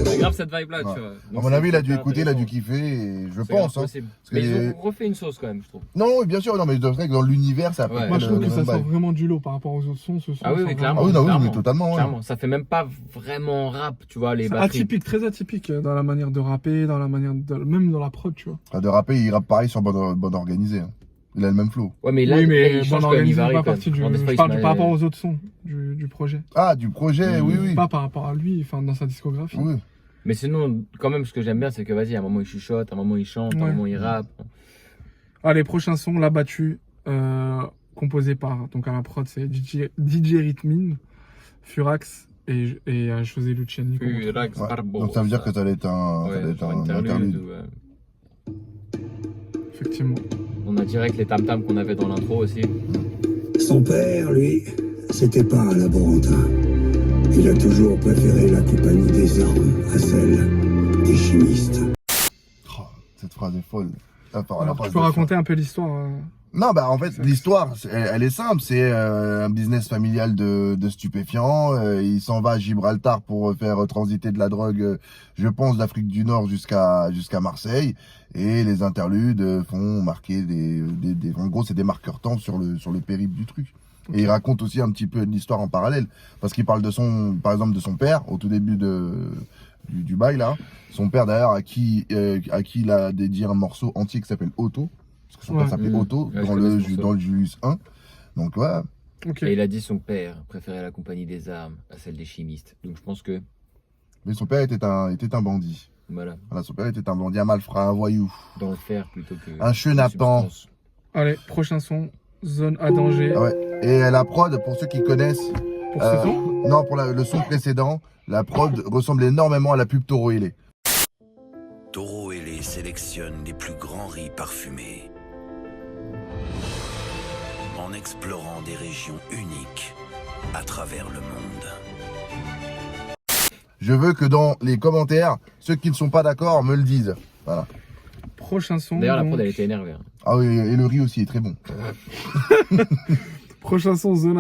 C'est grave cette vibe là, Ouais. tu vois. À mon avis, il a dû écouter, il a dû kiffer, et je pense. Hein. Mais que ils ont refait une sauce quand même, je trouve. Non, bien sûr, non, mais c'est vrai que dans l'univers, ça Ouais. Moi, je trouve le que ça même sort bail. vraiment du lot par rapport aux autres sons. Ce son Ah oui, sort oui, vraiment- clairement. Ah oui, non, oui, clairement. mais totalement. Ouais. Clairement, ça fait même pas vraiment rap, tu vois, les C'est batteries. atypique, très atypique dans la manière de rapper, dans la manière même dans la prod, tu vois. Ah, de rapper, il rappe pareil sur bande organisée. Hein. Il a le même flow. Ouais, mais là, oui, là, mais il change bon, quand même, il organisé varie pas quand même. partie du. Des fois, Je il parle se met- par rapport aux autres sons du projet. Ah, du projet, oui, oui. Pas par rapport à lui, enfin dans sa discographie. Oui. Mais sinon, quand même, ce que j'aime bien, c'est que vas-y, à un moment il chuchote, à un moment il chante, à un Ouais. moment il rappe. Allez, prochain son, La Battue, composé par, donc à la prod, c'est DJ Ritmin, Furax et José Luciani. qu'on retrouve. Ouais. Donc ça veut dire que ça allait être un interlude. Effectivement. On a direct les tam-tams qu'on avait dans l'intro aussi. Son père, lui, c'était pas un laborantin. Il a toujours préféré la compagnie des armes à celle des chimistes. Oh, cette phrase est folle. Alors, tu peux raconter un peu l'histoire Non, bah en fait, l'histoire, elle est simple. C'est un business familial de stupéfiants. Il s'en va à Gibraltar pour faire transiter de la drogue, je pense, d'Afrique du Nord jusqu'à Marseille. Et les interludes font marquer en gros, c'est des marqueurs temps sur le périple du truc. Et il raconte aussi un petit peu de l'histoire en parallèle. Parce qu'il parle par exemple, de son père, au tout début du bail, là. Son père, d'ailleurs, à qui il a dédié un morceau entier qui s'appelle Otto. Parce que son père s'appelait Otto, Ouais, dans le Julius 1. Donc, voilà. Ok. Et il a dit son père préférait la compagnie des armes à celle des chimistes. Donc je pense que, Mais son père était un bandit. voilà, Voilà, son père était un bandit, un malfrat, un voyou. dans le fer plutôt que. Un chenapan. substance. Allez, prochain son, Zone à danger. Ah ouais. Et la prod, pour ceux qui connaissent, Pour ce son non, pour le son précédent, la prod ressemble énormément à la pub Toro Ele. Toro Ele sélectionne les plus grands riz parfumés en explorant des régions uniques à travers le monde. Je veux que dans les commentaires, ceux qui ne sont pas d'accord me le disent. Voilà. Prochain son. D'ailleurs, la donc. prod elle était énervée. Hein. Ah oui, et le riz aussi est très bon. Prochain son, Zone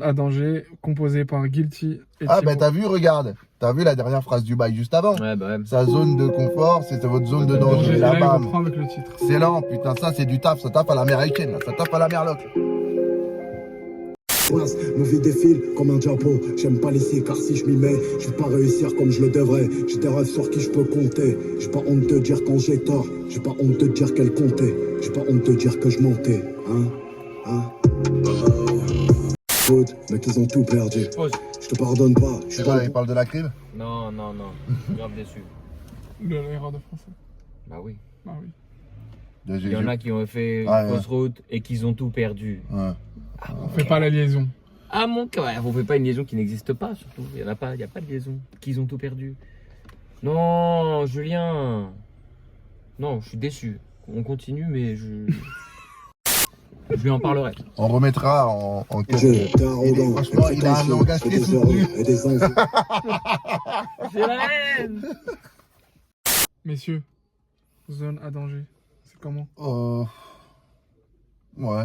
à danger, composé par Guilty et Ah Timo. bah t'as vu, regarde. T'as vu la dernière phrase du bail juste avant. Ouais, bah ouais. Sa zone de confort, c'est votre zone de Danger, danger. et là, Là, il bam. reprend avec le titre. Excellent, putain, ça c'est du taf, ça tape à l'américaine, là. Ça tape à la merloc. Ma vie défile comme un diapo. J'aime pas laisser car si je m'y mets, je vais pas réussir comme je le devrais. J'ai des rêves sur qui je peux compter. J'ai pas honte de dire quand j'ai tort. J'ai pas honte de dire qu'elle comptait. J'ai pas honte de dire que je mentais. Good, mais qu'ils ont tout perdu. Pause. Je te pardonne pas. Je C'est suis quoi, pas il parle de la crime? Non, je suis grave déçu. L'erreur de français. Bah oui. Ah oui. Il y en a qui ont fait Ouais, fausse route et qui ont tout perdu. Ouais. On fait pas la liaison. Ah mon cœur, vous faites pas une liaison qui n'existe pas surtout. Il y a pas de liaison. Qu'ils ont tout perdu. Non, Julien. Non, je suis déçu. On continue, mais je lui en parlerai. On remettra en T'es arrogant, franchement, il a un langage et très des heureux soutenu. et des envies. C'est la haine. Messieurs, Zone à danger. C'est comment? Ouais.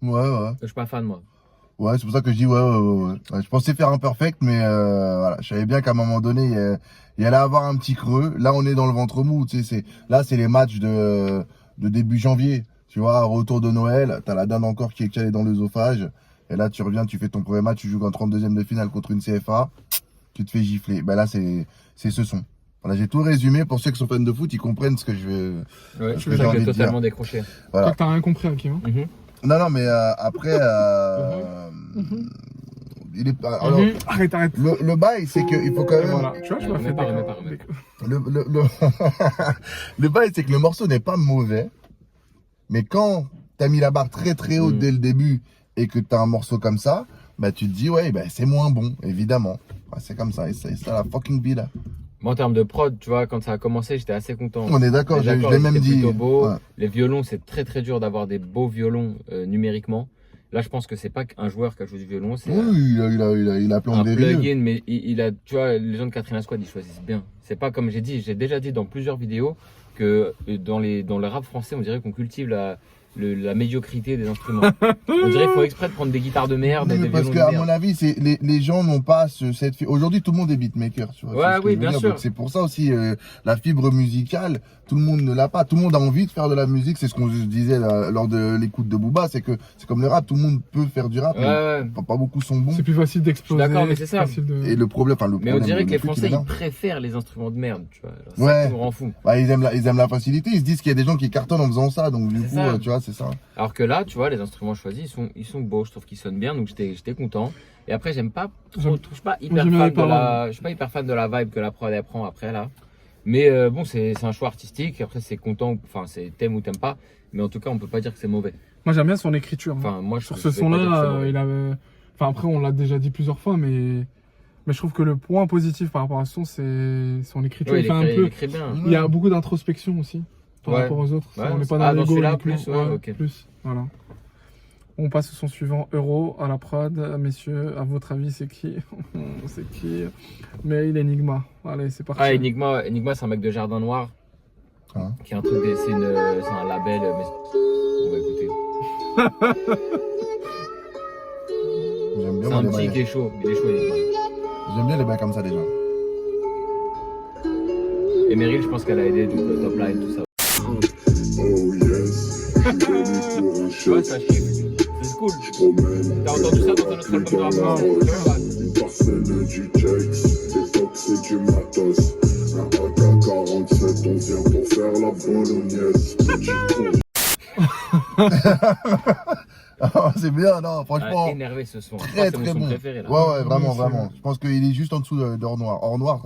Ouais. Je suis pas fan moi. Ouais, c'est pour ça que je dis ouais. Je pensais faire un perfect, mais voilà, je savais bien qu'à un moment donné, il y allait avoir un petit creux. Là, on est dans le ventre mou, tu sais, c'est les matchs de début janvier. Tu vois, retour de Noël, t'as la dinde encore qui est calée dans l'œsophage. Et là, tu reviens, tu fais ton premier match, tu joues en 32e de finale contre une CFA, tu te fais gifler. Ben là, c'est ce son. Voilà, j'ai tout résumé pour ceux qui sont fans de foot, ils comprennent ce que je veux. Ouais, Ce je que j'ai suis envie de totalement décroché. Voilà. Toi, t'as rien compris, Hakim. Hein Non, mais après, il est. Alors, Arrête. le bail, c'est qu'il faut quand Et même. voilà, tu vois, je me fais Remets des... pas. Le bail, c'est que le morceau n'est pas mauvais, mais quand t'as mis la barre très très haute dès le début et que t'as un morceau comme ça, bah tu te dis ouais, bah, c'est moins bon, évidemment. Bah, c'est comme ça, et c'est ça la fucking vie là. Moi, en termes de prod, tu vois, quand ça a commencé, j'étais assez content. On est d'accord, je D'accord, l'ai même c'était dit. plutôt beau. Ouais. Les violons, c'est très très dur d'avoir des beaux violons numériquement. Là, je pense que c'est pas qu'un joueur qui a joué du violon, c'est Oui, il a un plein de dérives. plugin, mais il a, tu vois, les gens de Katrina Squad, ils choisissent bien. C'est pas comme j'ai déjà dit dans plusieurs vidéos que dans le rap français, on dirait qu'on cultive la médiocrité des instruments. On dirait qu'il faut exprès de prendre des guitares de merde et Oui, des parce violons qu'à de mon merde. avis, les gens n'ont pas cette. Aujourd'hui, tout le monde est beatmaker. Tu vois, Ouais, c'est ce que oui, je veux bien dire. sûr. Donc, c'est pour ça aussi la fibre musicale, tout le monde ne l'a pas. Tout le monde a envie de faire de la musique. C'est ce qu'on disait lors de l'écoute de Booba, c'est que c'est comme le rap, tout le monde peut faire du rap, mais Ouais. pas beaucoup sont bons. C'est plus facile d'exploser. Je suis d'accord, mais c'est ça. Facile de... Et le problème, Mais on dirait que les le truc, Français, il est là. ils préfèrent les instruments de merde, tu vois. Alors, Ouais. ça qui me rend fou. Bah, ils aiment la facilité. Ils se disent qu'il y a des gens qui cartonnent en faisant ça, donc du C'est coup, ça. tu vois, c'est ça. Alors que là, tu vois, les instruments choisis, ils sont beaux, je trouve qu'ils sonnent bien, donc j'étais content. Et après, je suis pas hyper fan de la vibe que la prod elle prend après là. Mais bon, c'est un choix artistique. Après, c'est content, enfin, c'est t'aimes ou t'aimes pas. Mais en tout cas, on peut pas dire que c'est mauvais. Moi, j'aime bien son écriture. Hein. Enfin, moi, Sur je ce vais pas dire que c'est son-là, mauvais. il avait... Enfin, après, on l'a déjà dit plusieurs fois, mais je trouve que le point positif par rapport à ce son, c'est son écriture. Ouais, il fait un il peu... écrit bien. Il y a beaucoup d'introspection aussi par Ouais. rapport aux autres. Ouais, On n'est pas dans l'ego celui-là, uniquement. plus, ouais, ok. Plus, voilà. On passe au son suivant, Euro, à la prod. Messieurs, à votre avis, c'est qui? C'est qui? Mais il est Enigma. Allez, c'est parti. Ah, Enigma, c'est un mec de Jardin Noir. Hein. Qui est un truc, c'est un label. Mais... On va écouter. J'aime bien C'est un les petit bails. qui est chaud. Il est chaud, Enigma. J'aime bien les bails comme ça déjà. Et Meryl, je pense qu'elle a aidé du coup, top line, tout ça. Oh yes, je suis venu pour un Tu shot. vois, ça, je kiffe. C'est cool. Promène. T'as entendu ça dans un autre album de rap? Non. Une parcelle du Jax, des tox et du matos. Un AK-47, on vient pour faire la bolognaise. Petit con. C'est bien, non, franchement. Ah, énervé ce son. Très C'est mon très son bon. préféré là. Ouais, vraiment, Oui, c'est vraiment. vrai. Je pense qu'il est juste en dessous d'Or Noir. Or Noir,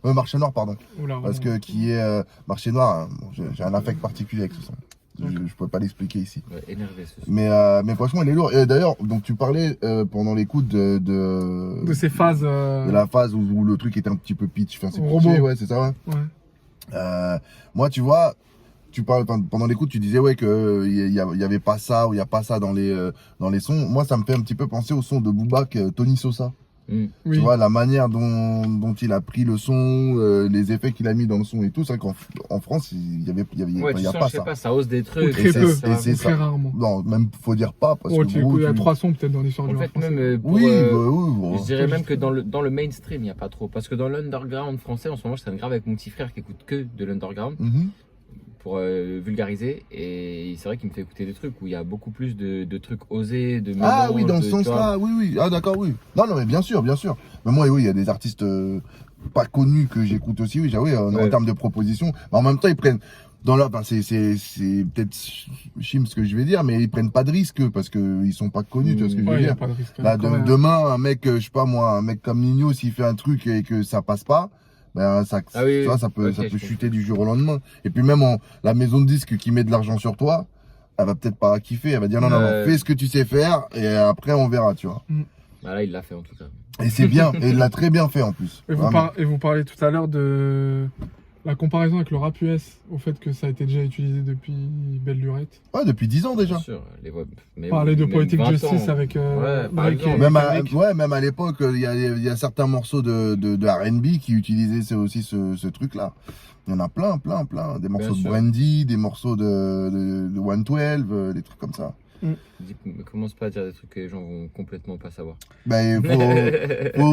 Marché Noir, pardon. Oula, Parce que qui est Marché Noir, hein, bon, j'ai un affect particulier avec ce son. Je peux pas l'expliquer ici. Ouais, énervé ce son. Mais franchement, il est lourd. Et d'ailleurs, donc tu parlais pendant l'écoute de ces phases. de la phase où le truc était un petit peu pitch. Enfin, c'est Robot. pitché, ouais, c'est ça, ouais. Ouais. Moi, tu vois, tu parles pendant l'écoute, tu disais ouais que il y avait pas ça ou il y a pas ça dans les sons. Moi, ça me fait un petit peu penser au son de Booba, Tony Sosa. Mm. Oui. Tu vois la manière dont il a pris le son, les effets qu'il a mis dans le son et tout. C'est vrai qu'en France, il y Ouais, tu a sens, pas je sais ça. pas, ça ose des Ou trucs. très Et peu. c'est- et c'est Ou très ça. rarement. Non, même faut dire pas parce Oh, que gros, il y a tu- 3 sons peut-être dans l'histoire du En rap fait, français. même pour, Oui, oui, bon. je dirais même que dans le mainstream, il n'y a pas trop. Parce que dans l'underground français, en ce moment, je traîne grave avec mon petit frère qui écoute que de l'underground Mhm. pour vulgariser. Et c'est vrai qu'il me fait écouter des trucs où il y a beaucoup plus de trucs osés, de Ah oui, mélanges, dans de- ce tu vois. sens-là, oui, oui. Ah d'accord, oui. Non, mais bien sûr, bien sûr. Mais moi, oui, il y a des artistes pas connus que j'écoute aussi, oui, j'avoue, en Ouais. termes de propositions. Mais en même temps, ils prennent, dans leur, enfin, c'est peut-être chim ce que je vais dire, mais ils prennent pas de risques parce qu'ils sont pas connus, tu vois ce que je veux Ouais, il n'y dire. a pas de risque. Là, Quand même. demain, un mec, je sais pas moi, un mec comme Nino, s'il fait un truc et que ça passe pas, ben ça, Ah oui, tu vois, oui. ça peut, Ok, ça je peut comprends. chuter du jour au lendemain. Et puis même la maison de disques qui met de l'argent sur toi, elle va peut-être pas kiffer, elle va dire non, non, Ouais. fais ce que tu sais faire et après on verra, tu vois. Bah là, il l'a fait en tout cas. Et c'est bien, et il l'a très bien fait en plus. Et Vraiment. vous parlez tout à l'heure de la comparaison avec le rap US, au fait que ça a été déjà utilisé depuis Belle Lurette. Ouais, depuis 10 ans déjà. Bien sûr, les voix. Mais Parler de même Poetic 20 Justice ans. avec Ouais, par Drake exemple. et Même Kendrick. même à l'époque, il y a certains morceaux de R&B qui utilisaient aussi ce truc-là. Il y en a plein. Des morceaux de sûr. Brandy, des morceaux de 112, des trucs comme ça. Commence pas à dire des trucs que les gens vont complètement pas savoir. Ben,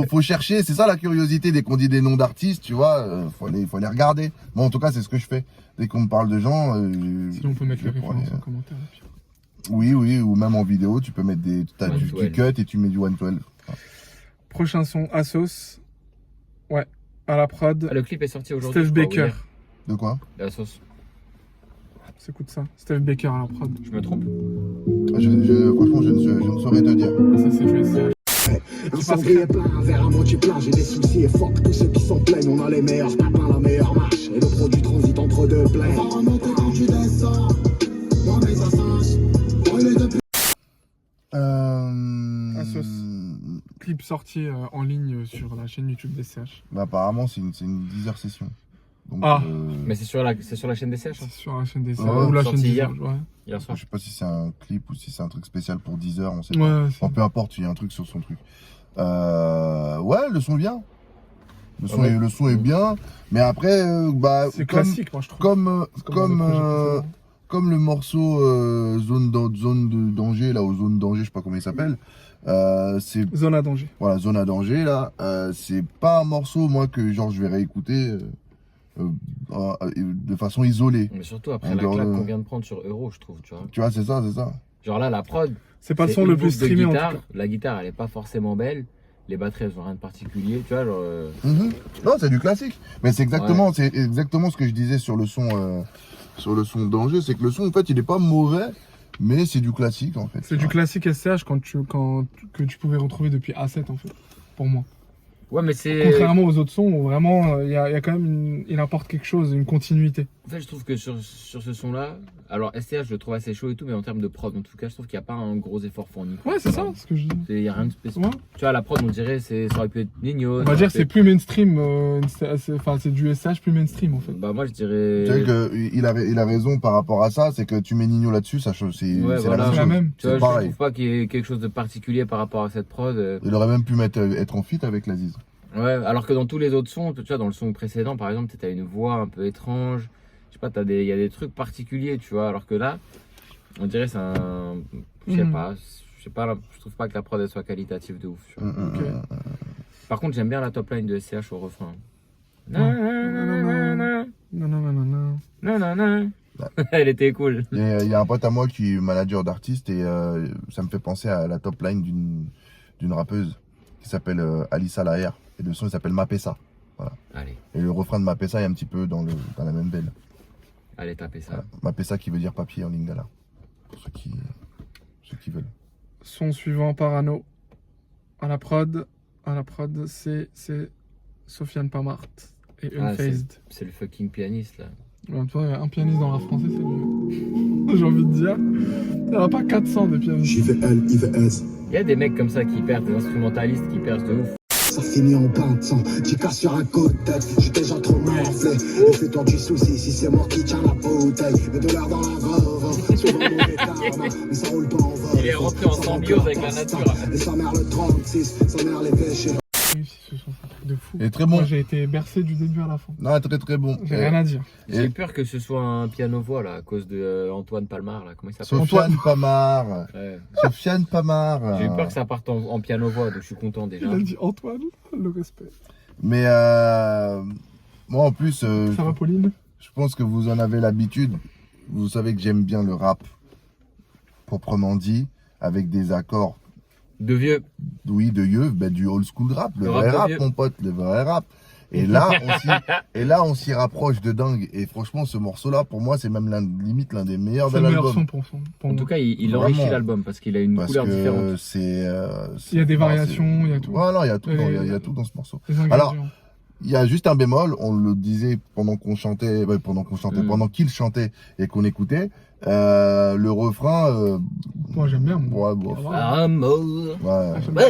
faut chercher, c'est ça la curiosité dès qu'on dit des noms d'artistes, tu vois, faut aller regarder. Moi, en tout cas, c'est ce que je fais. Dès qu'on me parle de gens, Sinon, on peut mettre je les vais pour références aller- en commentaire. au pire. Oui, ou même en vidéo, tu peux mettre t'as tu 112. cut et tu mets du 112. Prochain son, Assos. Ouais. à la prod, Ah, le clip est sorti aujourd'hui. Steph je crois, ou Baker. hier. De quoi? La sauce. S'écoute ça. Steph Baker à la prod. Je me trompe? Franchement, je ne saurais te dire. Ça, c'est du SCH. Un cendrier plein, un verre à moitié plein, j'ai des soucis et fuck tous ceux qui s'en plaignent. On a les meilleurs tapins, la meilleure marche, et le produit transite entre deux plaines. On va remonter quand tu descends, dans les assassins, brûler depuis. Asos. Clip sorti en ligne sur la chaîne YouTube d'SCH. Bah, apparemment, c'est une 10h session. Donc, Ah. Mais c'est sur la chaîne des CH. C'est sur la chaîne d'SCH. Ouais, ou la chaîne sorti d'hier. hier. Ouais. Hier soir. je sais pas si c'est un clip ou si c'est un truc spécial pour 10h, on sait pas. Ouais, Enfin, peu importe, il y a un truc sur son truc. Ouais, le son est bien. Le son, Ouais. le son est bien, mais après, bah, c'est classique, moi, je trouve. comme, C'est comme dans les projets précédents. comme le morceau zone de danger, là, aux zones danger, je sais pas comment il s'appelle. C'est Zone à danger. voilà, zone à danger, là. C'est pas un morceau, moi, que genre je vais réécouter de façon isolée. Mais surtout après En la dehors claque de- qu'on vient de prendre sur Euro, je trouve, tu vois. Tu vois, c'est ça, c'est ça. Genre là, la prod, C'est pas le c'est son le une plus boucle de streamé en tout guitare. cas. La guitare, elle est pas forcément belle. Les batteries, elles ont rien de particulier, tu vois. Genre, Mhm. Non, c'est du classique. Mais c'est exactement ce que je disais sur le son danger, c'est que le son, en fait, il est pas mauvais, mais c'est du classique, en fait. C'est du classique SCH que tu pouvais retrouver depuis A7 en fait, pour moi. Ouais, mais c'est. Contrairement aux autres sons où vraiment il y a quand même il apporte quelque chose, une continuité. En fait, je trouve que sur ce son-là, alors STH, je le trouve assez chaud et tout, mais en termes de prod, en tout cas, je trouve qu'il n'y a pas un gros effort fourni. Ouais, c'est ça ce que je dis. Il n'y a rien de spécial. Ouais. Tu vois, la prod, on dirait, ça aurait pu être mignon. On va dire c'est plus mainstream, c'est du SCH plus mainstream en fait. Bah, moi, je dirais. Tu sais qu'il a raison par rapport à ça, c'est que tu mets Nino là-dessus, ça c'est Ouais, c'est voilà. C'est la chose. même. Tu vois, C'est je pareil. trouve pas qu'il y ait quelque chose de particulier par rapport à cette prod. Il aurait même pu être en feat avec l'Aziz. Ouais, alors que dans tous les autres sons, tu vois, dans le son précédent, par exemple, tu as une voix un peu étrange. Je sais pas, il y a des trucs particuliers, tu vois. Alors que là, on dirait c'est un. Je sais Mhm. pas. Je trouve pas que la prod elle soit qualitative de ouf. Tu vois. Ok. Par contre, j'aime bien la top line de SCH au refrain. Non, non, non, non, non. Elle était cool. Il y a un pote à moi qui est manager d'artiste et ça me fait penser à la top line d'une rappeuse qui s'appelle Alissa Laher. Et le son il s'appelle Mapessa. Allez, Et le refrain de Mapessa est un petit peu dans la même veine. allez, tapez ça. Voilà. Mapessa qui veut dire papier en lingala. Pour ceux qui veulent. Son suivant Parano à la prod, c'est Sofiane Pamart et Ah, Unfazed. C'est le fucking pianiste là. Ouais, toi, un pianiste dans la français, c'est mieux. J'ai envie de dire. Il n'y en a pas 400 de pianistes. JVL, IVS, Il y a des mecs comme ça qui perdent, des instrumentalistes qui perdent de ouf. ça finit en bain de sang. J'y casse sur un côté de tête, j'étais déjà trop morflé. Et fais-toi du souci si c'est moi qui tiens la bouteille. Mets de l'air dans la veuve, souvent mauvais karma, mais ça roule pas en vol. Il est rentré en symbiose avec la nature. Et sa mère le 36, sa mère les péchés. Réussi ce son, c'est un truc de fou. Et très bon. Moi, j'ai été bercé du début à la fin. Non, très très bon. J'ai rien à dire. J'ai eu peur que ce soit un piano-voix là, à cause de Antoine Palmar là. Comment il s'appelle? Sofiane Pamar. Ouais. Sofiane Pamar. J'ai eu peur que ça parte en piano-voix, donc je suis content déjà. Il a dit Antoine, le respect. Mais moi en plus, Ça va, Pauline? je pense que vous en avez l'habitude. Vous savez que j'aime bien le rap proprement dit, avec des accords, De vieux. oui, de vieux, ben, du old school rap, le Le vrai rap de rap, vieux. mon pote, le vrai rap. Et là, on s'y rapproche de dingue. Et franchement, ce morceau-là, pour moi, c'est même limite l'un des meilleurs C'est de le meilleur l'album. son pour En moi. tout cas, il Vraiment. enrichit l'album parce qu'il a une Parce couleur que différente. c'est. Il y a des non, variations, c'est- il y a tout. Voilà, il y a tout, Et- il y a tout dans ce morceau. Les ingrédients. Alors, il y a juste un bémol, on le disait pendant Mm. qu'il chantait et qu'on écoutait, le refrain. Moi, j'aime bien. Moi. Ouais, bon, Amour. ouais. Ah, j'aime bien.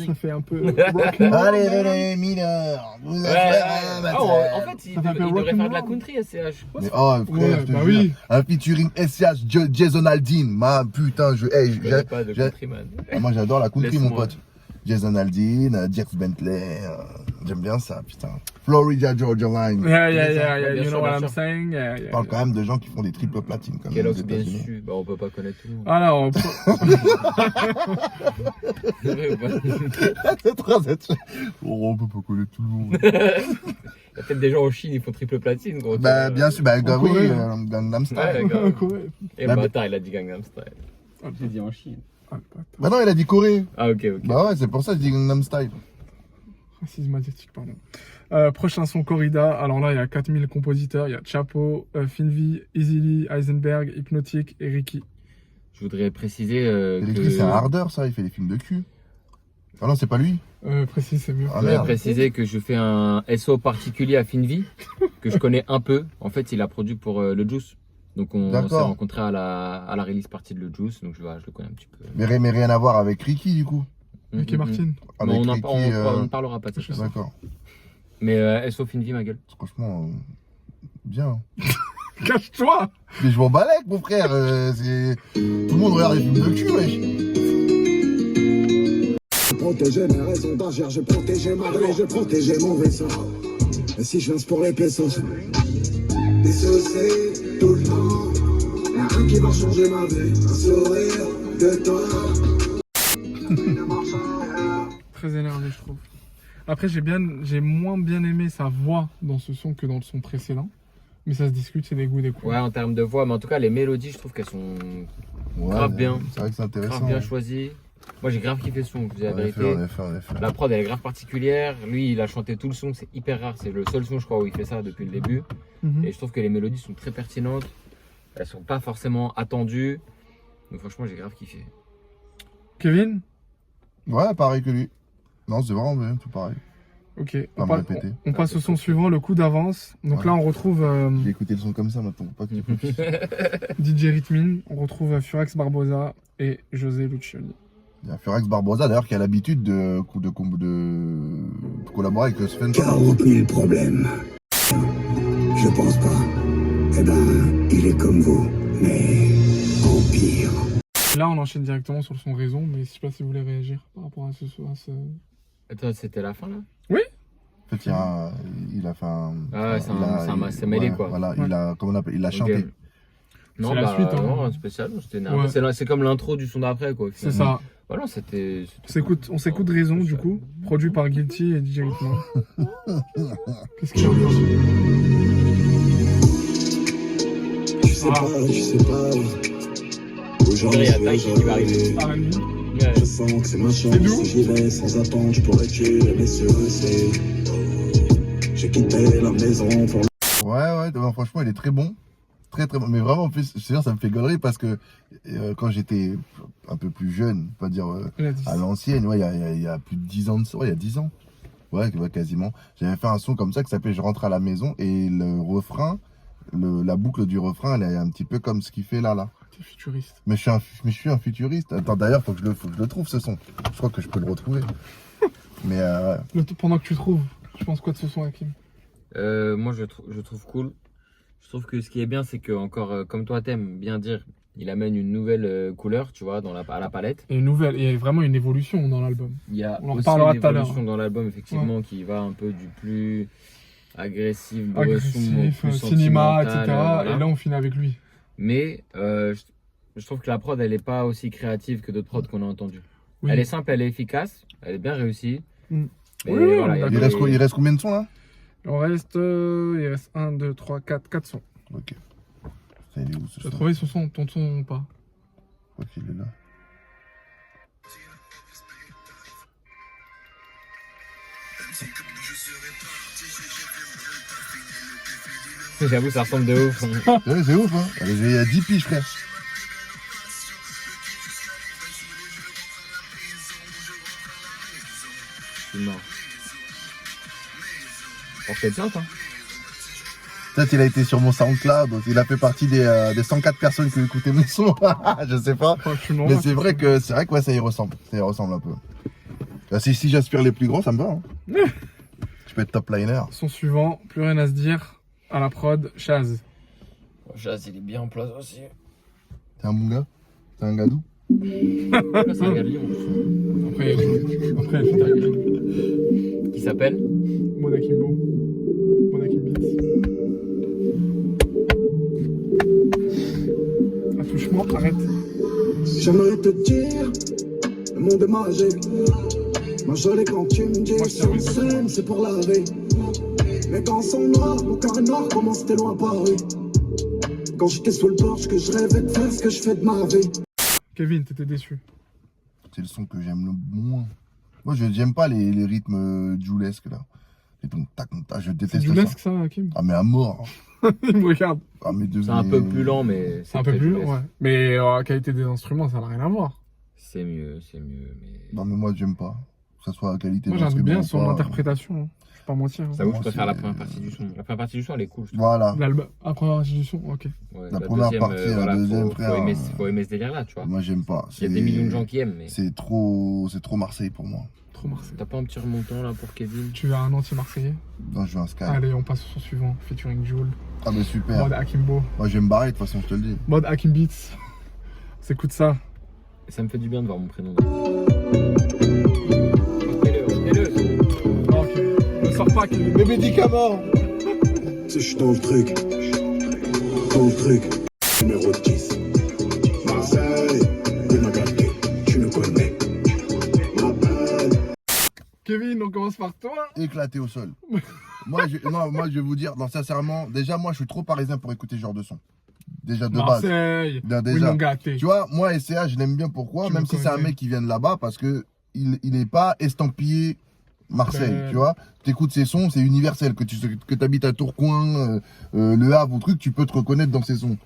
Ça fait un peu rock'n'roll. Allez, les mineurs, vous Ouais. êtes En fait, il Ça s'appelle devrait faire de la rock'n'roll. country, SCH. Mais oh frère, Ouais, je te bah jure, oui. un featuring SCH Jason Aldean, ma putain, Je connais pas de countryman. moi j'adore la country mon Laisse-moi. pote. Jason Aldean, Dirk Bentley, j'aime bien ça, putain. Florida Georgia Line. Yeah, Bien you sûr, know what bien I'm sûr. saying? Yeah, Je yeah, parle yeah. quand même de gens qui font des triples platines quand même aux Kellogg's, bien États-Unis. sûr. Bah, on peut pas connaître tout le monde. Alors, C'est vrai ou pas C'est trop cette oh, on peut pas connaître tout le monde. Il y a peut-être des gens en Chine, ils font triple platine, gros. Bah bien sûr, bah En oui, Corée. Gangnam Style. Ouais, grave. Corée. Et Bah, le bâtard, il a dit Gangnam Style. Ah, J'ai dit en Chine. ah, le bâtard. Bah non, il a dit Corée. Ah, ok, ok. Bah ouais, c'est pour ça que je dis Gangnam Style. Sismatic, pardon. Prochain son, Corrida. Alors là, il y a 4000 compositeurs. Il y a Chapo, Finvi, Easily, Heisenberg, Hypnotic et Ricky. Je voudrais préciser Electric, c'est un hardeur, ça. Il fait des films de cul. Ah non, c'est pas lui. Précis, c'est mieux. Ah, Je voudrais merde. préciser que je fais un SO particulier à Finvi, que je connais un peu. En fait, il a produit pour le Juice. Donc on s'est D'accord. rencontrés à la release party de le Juice. Donc je le connais un petit peu. Mais rien à voir avec Ricky, du coup. Ricky Martin. Mais on Ricky, ne parlera pas de ça. D'accord. Mais SO Finvi, ma gueule. Franchement, bien. Cache-toi. Mais je m'en balèque, mon frère. Tout le monde regarde les films de cul, wesh. J'ai protégé mes raisons d'agir, j'ai protégé ma vie, j'ai protégé mon vaisseau. Et si je lance pour les pesos, des soucis tout le temps. Y'a un qui va changer ma vie, un sourire de toi. Très énervé, je trouve. Après, j'ai moins bien aimé sa voix dans ce son que dans le son précédent. Mais ça se discute, c'est des goûts, des coups. Ouais, en termes de voix, mais en tout cas, les mélodies, je trouve qu'elles sont grave bien. C'est vrai que c'est intéressant. grave bien Ouais. choisies. Moi, j'ai grave kiffé le son, je vous dis la En vérité. effet, en effet, en effet. La prod, elle est grave particulière. Lui, il a chanté tout le son, c'est hyper rare. C'est le seul son, je crois, où il fait ça depuis le début. Mhm. Et je trouve que les mélodies sont très pertinentes. Elles sont pas forcément attendues. Donc, franchement, j'ai grave kiffé. Kevin. Ouais, pareil que lui. Non, c'est vraiment bien, tout pareil. Ok. Pas me répéter. On passe au son suivant, le coup d'avance. Donc Ouais. là, on retrouve J'ai écouté le son comme ça maintenant, pas que tu peux. DJ Rythmin. On retrouve Furex Barbosa et José Lucioni. Il y a Furex Barbosa d'ailleurs qui a l'habitude de collaborer avec Sven. Qui a retenu le problème? Je pense pas. Eh ben, il est comme vous, mais en pire. Là, on enchaîne directement sur le son Raison, mais je sais pas si vous voulez réagir par rapport à ce. Attends, c'était la fin là? En fait, il a fait un. Ah, c'est mêlé, quoi. Voilà, Ouais. il a, comment on appelle, il a Ok. chanté. Non, C'est la suite, hein. non, un spécial, c'était Ouais. énervé. C'est comme l'intro du son d'après, quoi. C'est ça. Voilà, c'était. On s'écoute Raison, du coup, produit par Guilty et DJ Rythmin. Qu'est-ce qu'il y a Je sais pas. Aujourd'hui, Il y a Taïki qui va arriver. R&B. Ouais. je sens que c'est ma chance. C'est nous. Si j'y vais sans attendre, je pourrais tuer mes c'est. J'ai quitté la maison pour Ouais, non, franchement, il est très bon. Très bon. Mais vraiment, en plus, je te jure, ça me fait gaulerie parce que quand j'étais un peu plus jeune, pas dire Il a dit à l'ancienne, ouais, il y a plus de 10 ans de ça, ouais, il y a 10 ans. Ouais, quasiment. J'avais fait un son comme ça qui s'appelait Je rentre à la maison et le refrain, la boucle du refrain, elle est un petit peu comme ce qu'il fait là. T'es futuriste. Mais je suis un futuriste. Attends, d'ailleurs, faut que je le trouve ce son. Je crois que je peux le retrouver. Mais Pendant que tu trouves, je pense quoi de ce son, Hakim? Moi, je trouve cool. Je trouve que ce qui est bien, c'est que, encore, comme toi t'aimes bien dire, il amène une nouvelle couleur, tu vois, à la palette. Et il y a vraiment une évolution dans l'album. Il y a On en aussi reparlera une tout à l'heure. évolution dans l'album, effectivement, qui va un peu du plus agressif, bresson, au Agressif, plus cinéma, sentimental, etc. voilà. Et là, on finit avec lui. Mais je trouve que la prod, elle est pas aussi créative que d'autres prods qu'on a entendues. Oui. Elle est simple, elle est efficace, elle est bien réussie. Mm. Mais Oui, voilà, on il y a est il reste combien de sons là? Il reste 1, 2, 3, 4 sons. Ok. Ça, il est où ce Tu as son? trouvé ton son ou pas? Ok, il est là. J'avoue, ça ressemble de ouf. Ouais, c'est ouf, hein. Il y a 10 piges, frère. Je suis mort. On fait bien, hein. Peut-être il a été sur mon SoundCloud, donc il a fait partie des 104 personnes qui ont écouté mon son. Je sais pas. Tranquillement. Mais c'est vrai que ouais, ça y ressemble. Ça y ressemble un peu. Bah, si j'aspire les plus grands, ça me va. Hein. Je peux être top liner. Son suivant, plus rien à se dire. À la prod, Chaz. Jazz, il est bien en place aussi. T'es un bon gars? T'es un gadou? C'est un gars de Lyon. Après, elle fait ta gueule. Qui s'appelle Mona Kimbo. Mona Kim Beats. Attouchement, arrête. J'aimerais te dire, le monde est magique. Ma jolie quand tu me dis, Moi, je si on t'arrête. s'aime, c'est pour la vie. Mais quand son noir, mon cœur est noir, comment c'était loin Paris. Quand j'étais sous le porche, que je rêvais de faire ce que je fais de ma vie. Kevin, t'étais déçu. C'est le son que j'aime le moins. Moi, j'aime pas les rythmes joulesques, là. Les tons, tac, tac, je C'est déteste du ça. lesque, ça, Hakim. Ah, mais à mort. Il me regarde. Ah, mais C'est un peu plus lent, mais C'est un peu très plus jolesque. long, ouais. Mais la qualité des instruments, ça n'a rien à voir. C'est mieux, mais. Non, mais moi, j'aime pas. Que ça soit la qualité Moi, j'aime d'instrument bien ou son pas. interprétation. Hein. Je vais pas mentir. Hein. Ça vous, je Moi, préfère la c'est- première partie du son. La première partie du son, elle est cool. Je trouve. Voilà. L'album, la première institution, ok. Ouais, La première deuxième, partie, la voilà, deuxième, faut frère, aimer ce délire-là, tu vois. Moi, j'aime pas. Il y a des millions de gens qui aiment, mais. C'est trop Marseille pour moi. Trop Marseille. T'as pas un petit remontant là pour Kevin? Tu veux un anti-marseillais? Non, je veux un Sky. Allez, on passe au son suivant. Featuring Jul. Ah, mais super. Mode Akimbo. Moi, j'aime barrer, de toute façon, je te le dis. Mode Hakim Beats. On s'écoute ça. Ça me fait du bien de voir mon prénom. Retenez-le. Ok. Ne sors pas, Kevin. Les médicaments. Tu sais, je suis dans le truc. Dans le truc. Numéro 10. Marseille. Il m'a gâté. Tu ne connais. M'appelle. Kevin, on commence par toi. Éclaté au sol. moi, je vais vous dire, non, sincèrement, déjà, moi, je suis trop parisien pour écouter ce genre de son. Déjà, de base. Marseille. Bien, Oui, déjà. mon gâté. Tu vois, moi, SCH, je l'aime bien. Pourquoi? Tu Même me si c'est un connais. mec qui vient de là-bas, parce que il n'est pas estampillé Marseille, Ben. tu vois. Tu écoutes ses sons, c'est universel. Que tu habites à Tourcoing, Le Havre ou truc, tu peux te reconnaître dans ses sons.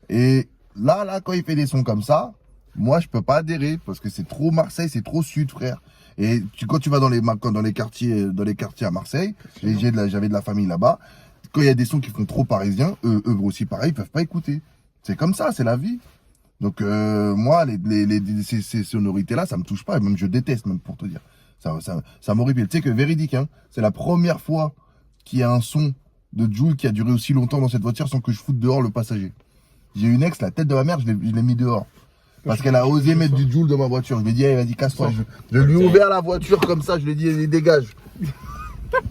Et là, quand il fait des sons comme ça, moi, je peux pas adhérer parce que c'est trop Marseille, c'est trop sud, frère. Et quand tu vas dans les quartiers à Marseille, et j'avais de la famille là-bas, quand il y a des sons qui font trop parisiens, eux aussi pareil, ils peuvent pas écouter. C'est comme ça, c'est la vie. Donc moi, ces sonorités-là, ça me touche pas. Et même je déteste, même pour te dire. Ça m'horripile. Tu sais que véridique, hein, c'est la première fois qu'il y a un son de Jul qui a duré aussi longtemps dans cette voiture sans que je foute dehors le passager. J'ai une ex, la tête de ma mère, je l'ai mis dehors. Parce qu'elle a osé mettre du Jul dans ma voiture. Je lui ai dit, allez, vas-y, casse-toi. Je lui ai ouvert la voiture comme ça, je lui ai dit, allez, dégage.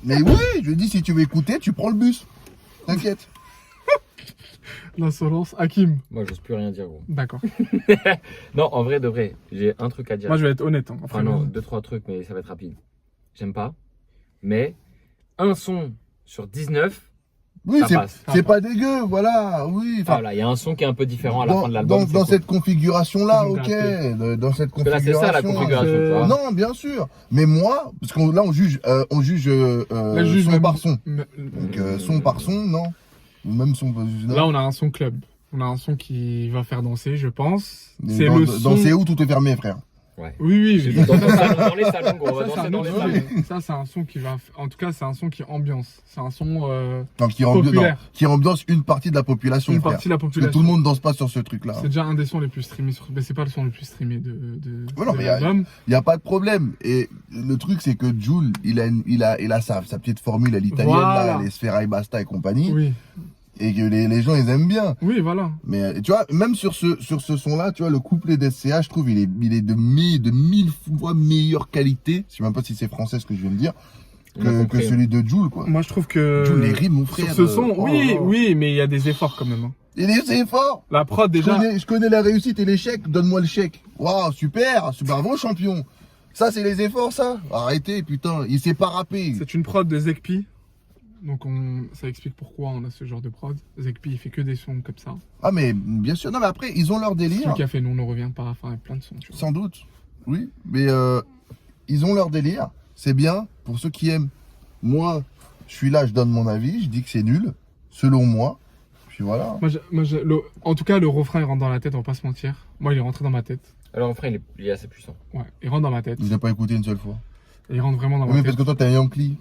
Mais oui, je lui ai dit, si tu veux écouter, tu prends le bus. T'inquiète. L'insolence. Hakim. Moi, j'ose plus rien dire, gros. D'accord. Non, en vrai, de vrai, j'ai un truc à dire. Moi, je vais être honnête. Hein. Enfin, non, 2-3 trucs, mais ça va être rapide. J'aime pas. Mais un son sur 19, Oui, ça passe. c'est pas dégueu, voilà, oui. Enfin, voilà, il y a un son qui est un peu différent à la fin de l'album. Dans cette configuration-là, Ils ont ok. gâté. Dans cette Parce que là, c'est ça la configuration, tu vois. Non, bien sûr. Mais moi, parce que là, on juge son par son. Donc, son par son, non. Ou même son. Non. Là, on a un son club. On a un son qui va faire danser, je pense. Mais C'est dans, le dans son. C'est où tout est fermé, frère. Ouais. Oui, oui. J'ai oui. vu dans les salons, gros. On va Ça, c'est danser un dans autre les son. salons. Ça, c'est un son qui va. En tout cas, c'est un son qui ambiance. C'est un son Non, populaire. qui ambiance une partie de la population, Une frère. partie de la Parce que population. tout le monde danse pas sur ce truc-là. C'est déjà un des sons les plus streamés. Mais c'est pas le son le plus streamé de Ouais, non, de mais l'album. Il n'y a pas de problème. Et le truc, c'est que Jul, il a sa petite formule à l'italienne, Voilà. là, les Sfera Basta et compagnie. Oui. Et que les gens, ils aiment bien. Oui, voilà. Mais tu vois, même sur ce son-là, tu vois, le couplet d'SCH, je trouve, il est de mille fois meilleure qualité. Je sais même pas si c'est français ce que je viens de dire. On a Que compris. celui de Jul, quoi. Moi, je trouve que. Jul, les rimes, mon frère. Sur ce son, oh oui, là là. oui, mais il y a des efforts quand même. Hein. C'est fort. La prod, déjà. Je connais la réussite et l'échec, donne-moi le chèque. Waouh, super bravo, champion. Ça, c'est les efforts, ça. Arrêtez, putain, il sait pas rapper. C'est une prod de Zekpi. Donc ça explique pourquoi on a ce genre de prod. Zekpi il fait que des sons comme ça. Ah, mais bien sûr. Non, mais après, ils ont leur délire. Celui qui a fait Nous on ne revient pas, enfin il y a plein de sons. Tu vois. Sans doute, oui. Mais ils ont leur délire. C'est bien pour ceux qui aiment. Moi, je suis là, je donne mon avis. Je dis que c'est nul, selon moi. Puis voilà. En tout cas, le refrain il rentre dans la tête, on va pas se mentir. Moi il est rentré dans ma tête. Alors, refrain, il est assez puissant. Ouais, il rentre dans ma tête. Je l'ai pas écouté une seule fois. Il rentre vraiment dans ma Oui, tête. parce que toi, t'es un Yankee.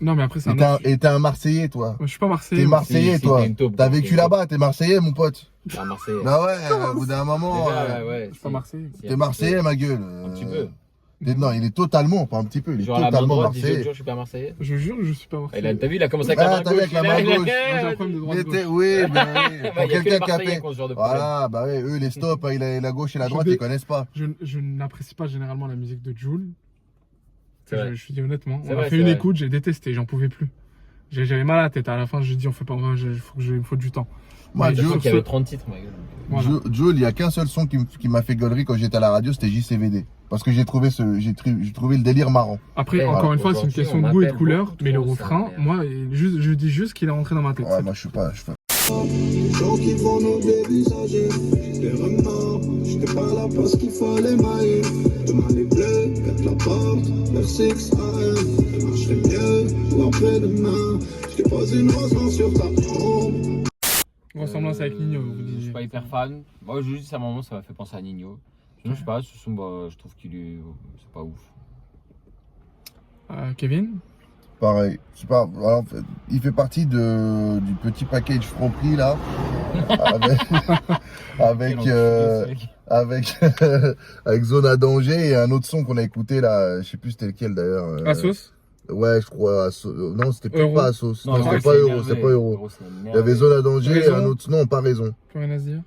Non, mais après c'est un Et autre. t'es un Marseillais, toi. Moi, je suis pas Marseillais. T'es moi. Marseillais, Si, toi. t'es une taupe, T'as t'es vécu une là-bas, t'es Marseillais, mon pote. C'est un Marseillais. Bah ouais, au bout d'un moment. Ouais, Je suis pas Marseillais. T'es Marseillais, ma gueule. Un petit peu. Non, il est totalement, pas un petit peu, il est Genre, à la main totalement droite, 18 Marseillais. jours, je suis pas Marseillais. Je jure que je suis pas Marseillais. T'as vu, il a commencé avec la Ah, main t'as vu, gauche. avec la main gauche. Moi, j'ai un problème de droite Mais gauche. oui, mais oui. Bah, Pour il y a que quelqu'un les qui a Marseillais fait. qui ont ce genre de problème. Voilà, bah ouais, eux, les stops, la gauche et la Je droite, dé- ils connaissent pas. Je n'apprécie pas généralement la musique de Jul. C'est vrai. Je dis honnêtement. C'est On vrai, a fait c'est une vrai. écoute, j'ai détesté, j'en pouvais plus. J'avais mal à la tête. À la fin, je dis on fait pas, il me faut du temps. Moi, Mais Je Jul, qu'il y avait 30 titres, ma gueule. Voilà. Jul, il y a qu'un seul son qui m'a fait gaulerie quand j'étais à la radio, c'était JCVD. Parce que j'ai trouvé le délire marrant. Après, Et encore voilà, une fois, c'est une aujourd'hui, question on de goût et de m'appelle couleur. beaucoup Mais le trop, refrain, ça, moi, je dis juste qu'il est rentré dans ma tête. Ouais, moi, je suis pas. Les gens qui vont nous dévisager, les remords, j'étais pas là parce qu'il fallait mailler. Demain les bleus, pète la porte, la 9-6, ça marcherait mieux, ou après-demain. Je t'ai posé une rose sur ta tombe. Ressemblance avec Nino, vous Je disiez. suis pas hyper fan. Moi, juste à un moment, ça m'a fait penser à Nino. Sinon, je sais pas, ce son, bah, je trouve qu'il est. C'est pas ouf. Kevin? Pareil. Je sais pas, voilà, en fait, il fait partie du petit package Franprix là. avec, avec, avec Zone à danger et un autre son qu'on a écouté là. Je sais plus c'était lequel d'ailleurs. Assos? Ouais, je crois. Non, c'était peut-être Euro. pas Assos. Non, Euro, c'était c'est pas Euro. énervé. C'était pas Euro. Euro, c'est Il y avait Zone à danger et Raison. un autre. Non, pas Raison. Plus rien à se dire.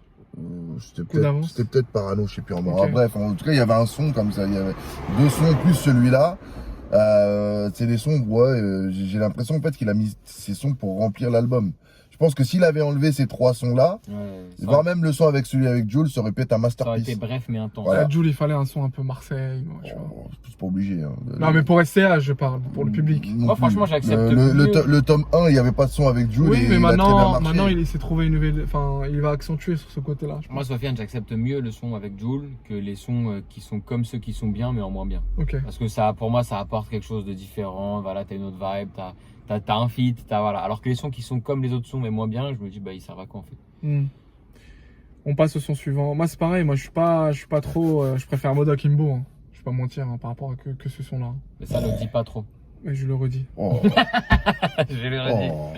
C'était d'avance. peut-être Parano, je sais plus. Ok. Bref, en tout cas, il y avait un son comme ça. Il y avait deux sons plus celui-là. C'est des sons, ouais, j'ai l'impression en fait qu'il a mis ces sons pour remplir l'album. Je pense que s'il avait enlevé ces trois sons-là, voire même le son avec celui avec Jul, ça aurait pu être un Ça aurait été masterpiece. bref mais intense. Voilà. À Jules, il fallait un son un peu Marseille. Ouais, tu vois. Oh, c'est pas obligé. Hein. Non, mais pour SCH, je parle, pour le public. Non Moi, plus. franchement, j'accepte Le mieux. le tome 1, il n'y avait pas de son avec Jul. Oui, et mais il a très bien marché. maintenant, il s'est trouvé une nouvelle. Enfin, il va accentuer sur ce côté-là. je pense. Moi, Sofiane, j'accepte mieux le son avec Jul que les sons qui sont comme ceux qui sont bien mais en moins bien. Ok. Parce que ça, pour moi, ça apporte quelque chose de différent. Voilà, t'as une autre vibe, t'as un feat, voilà. Alors que les sons qui sont comme les autres sons mais moins bien, je me dis, bah, ils servent à quoi en fait? On passe au son suivant. Moi, c'est pareil. Moi, je suis pas trop. Je préfère Moda Kimbo. Hein. Je vais pas mentir par rapport à que ce son-là. Mais ça ne dit pas trop. Mais je le redis. Oh, Je l'ai redit. oh.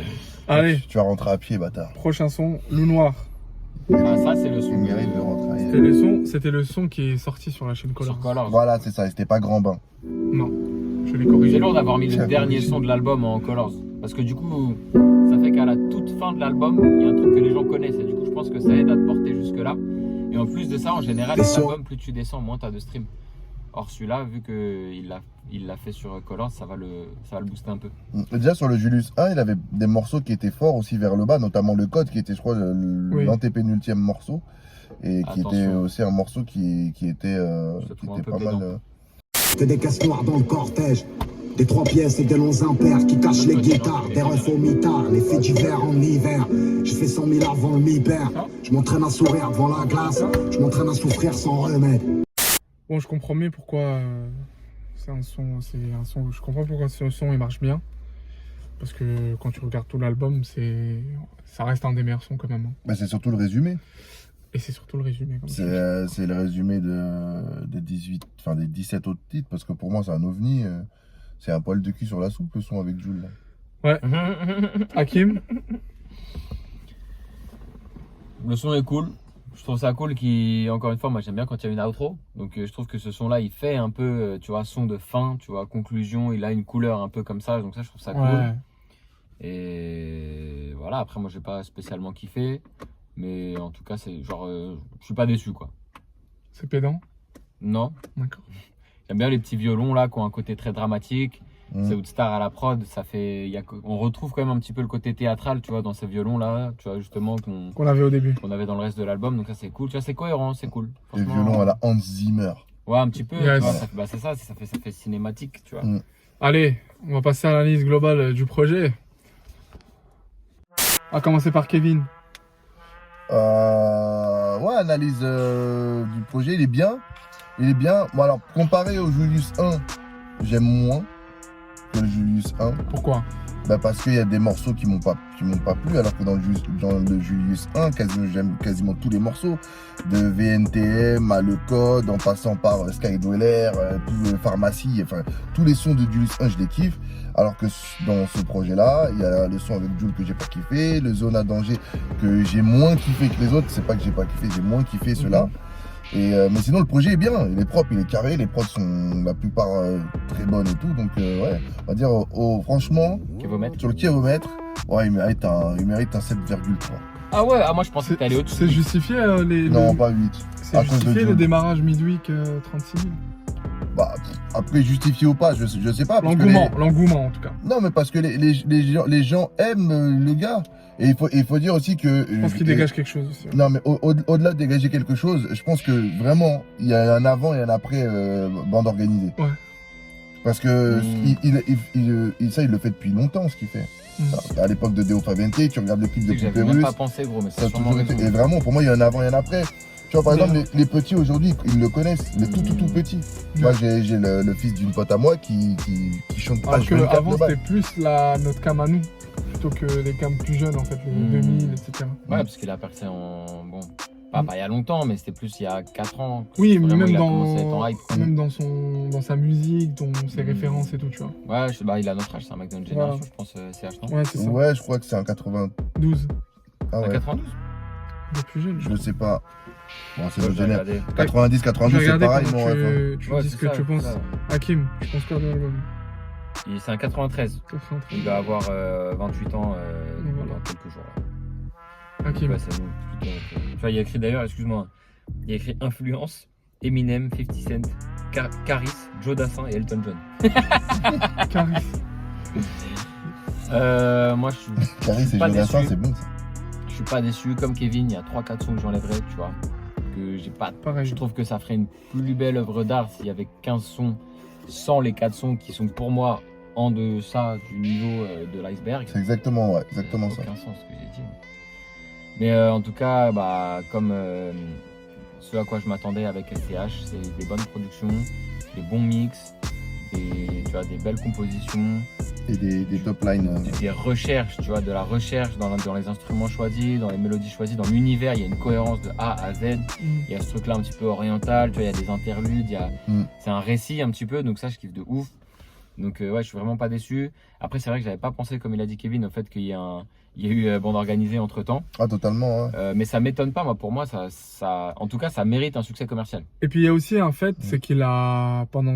Allez, Tu vas rentrer à pied, bâtard. prochain son, Loup Noir. Ah, ça, c'est le Tu son. mérites de rentrer à C'était le son qui est sorti sur la chaîne Colors. Sur Colors. Voilà, c'est ça. C'était pas Grand Bain. Non, je l'ai corrigé. C'est lourd d'avoir mis J'ai le dernier corrigé. son de l'album en Colors. Parce que du coup, ça fait qu'à la toute fin de l'album, il y a un truc que les gens connaissent. Et du coup, je pense que ça aide à te porter jusque-là. Et en plus de ça, en général, les albums, plus tu descends, moins tu as de stream. Or, celui-là, vu qu'il l'a fait sur Colors, ça va le booster un peu. Déjà sur le Julius 1, il avait des morceaux qui étaient forts aussi vers le bas, notamment le code qui était, je crois, Oui. l'antépénultième morceau. Et qui Attention. était aussi un morceau qui était trouve un peu pas pédant. mal. Que des caisses noires dans le cortège. Des 3 pièces et des longs impairs qui cachent les guitares. Des refs au mitard, les faits d'hiver en hiver. Je fais 100 000 avant le mi-père. Je m'entraîne à sourire devant la glace. Je m'entraîne à souffrir sans remède. Bon, je comprends mieux pourquoi c'est un son. Je comprends pourquoi ce son il marche bien. Parce que quand tu regardes tout l'album, ça reste un des meilleurs sons quand même. Hein. Bah, c'est surtout le résumé. Et c'est surtout le résumé. Comme tu dis. C'est le résumé des 17 autres titres, parce que pour moi c'est un ovni. C'est un poil de cul sur la soupe le son avec Jul. Ouais. Hakim. Le son est cool. Je trouve ça cool encore une fois, moi j'aime bien quand il y a une outro. Donc je trouve que ce son-là, il fait un peu, tu vois, son de fin, tu vois, conclusion. Il a une couleur un peu comme ça. Donc ça, je trouve ça cool. Ouais. Et voilà, après moi j'ai pas spécialement kiffé. Mais en tout cas, c'est genre, je suis pas déçu quoi. C'est pédant. Non. D'accord. J'aime bien les petits violons là qui ont un côté très dramatique. Mm. C'est Woodstar à la prod, on retrouve quand même un petit peu le côté théâtral, tu vois, dans ces violons là, tu vois, justement, Qu'on avait au début. qu'on avait dans le reste de l'album. Donc ça c'est cool, tu vois, c'est cohérent, c'est cool. Les Franchement, violons à la Hans Zimmer. Ouais, un petit peu, Yes. tu vois, bah, c'est ça, ça fait cinématique, tu vois. Mm. Allez, on va passer à l'analyse globale du projet. On va commencer par Kevin. Ouais, analyse du projet, il est bien. Il est bien. Bon, alors, comparé au Julius 1, j'aime moins que le Julius 1. Pourquoi? Bah, parce qu'il y a des morceaux qui m'ont pas plu, alors que dans le Julius 1, j'aime quasiment tous les morceaux. De VNTM à Le Code, en passant par Skydweller, Pharmacie, enfin, tous les sons de Julius 1, je les kiffe. Alors que dans ce projet-là, il y a le son avec Jul que j'ai pas kiffé, le Zone à danger que j'ai moins kiffé que les autres. C'est pas que j'ai pas kiffé, j'ai moins kiffé ceux-là. Et mais sinon le projet est bien, il est propre, il est carré, les prods sont la plupart très bonnes et tout. Donc ouais, on va dire franchement, Kilomètre. sur le kilomètre, ouais, il mérite un 7,3. Ah ouais, moi je pensais que t'allais au-dessus. C'est justifié Non, pas 8. C'est à cause de justifié le Jul. démarrage midweek 36 000. Bah, après justifié ou pas, je sais pas. parce que L'engouement en tout cas. Non, mais parce que les gens aiment le gars. Et il faut dire aussi que... Je pense qu'il dégage quelque chose aussi. Non, mais au-delà de dégager quelque chose, je pense que vraiment, il y a un avant et un après bande organisée. Ouais. Parce que ça, il le fait depuis longtemps, ce qu'il fait. À l'époque de Deo Fabiente, tu regardes le clip de J'avais Poupée même Russe, pas pensé, gros, mais ça a c'est sûrement toujours été... raison. Et vraiment, pour moi, il y a un avant et un après. Tu vois, par Mais exemple, les petits aujourd'hui, ils le connaissent, les tout petits. Moi, j'ai le fils d'une pote à moi qui chante Alors H24 qu'avant, de c'était base. plus notre cam à nous, plutôt que les cams plus jeunes, en fait, les 2000, etc. Ouais, parce qu'il a percé en. Bon, pas il y a longtemps, mais c'était plus il y a 4 ans. Oui, mais Vraiment, même il a commencé à être en hype, quoi. même dans sa musique, dans ses références et tout, tu vois. Ouais, il a notre âge, c'est un mec de notre génération, je pense, CH, non? Ouais, c'est ça. Ouais, je crois que c'est un 80. 12, Ah Un ouais, 92? le plus jeune. je sais pas. Bon, c'est Ouais, notre j'ai génération. regardé. 90, Je 92, vais c'est regarder pareil, pendant mon ref. que tu Ouais, dis c'est ce que ça, tu c'est penses. ça. Hakim, tu penses quoi de l'album? C'est un 93. 93. Il doit avoir 28 ans Voilà. dans quelques jours. Là. Hakim. Ouais, c'est nous, plutôt, tu vois, il y a écrit d'ailleurs, excuse-moi, il y a écrit Influence, Eminem, 50 Cent, Caris, Joe Dassin et Elton John. Caris. Moi, je suis Caris et pas Jonathan, déçu. c'est bon ça. Je suis pas déçu. Comme Kevin, il y a 3-4 sons que j'enlèverais, tu vois. Que j'ai pas. Pareil. Je trouve que ça ferait une plus belle œuvre d'art s'il y avait 15 sons sans les 4 sons qui sont pour moi en deçà du niveau de l'iceberg. C'est exactement, ouais, exactement ça. Aucun sens ce que j'ai dit. Mais en tout cas, bah, comme ce à quoi je m'attendais avec SCH, c'est des bonnes productions, des bons mix, tu vois, des belles compositions, Et des top lines. des recherches, tu vois, de la recherche dans les instruments choisis, dans les mélodies choisies, dans l'univers, il y a une cohérence de A à Z. Il y a ce truc là un petit peu oriental, tu vois, il y a des interludes, c'est un récit un petit peu, donc ça je kiffe de ouf. Donc ouais, je suis vraiment pas déçu. Après c'est vrai que j'avais pas pensé, comme il a dit Kevin, au fait qu'il y a eu bande organisée entre temps. Ah, totalement, ouais. Mais ça m'étonne pas, moi, pour moi, en tout cas, ça mérite un succès commercial. Et puis il y a aussi un fait, c'est qu'il a, pendant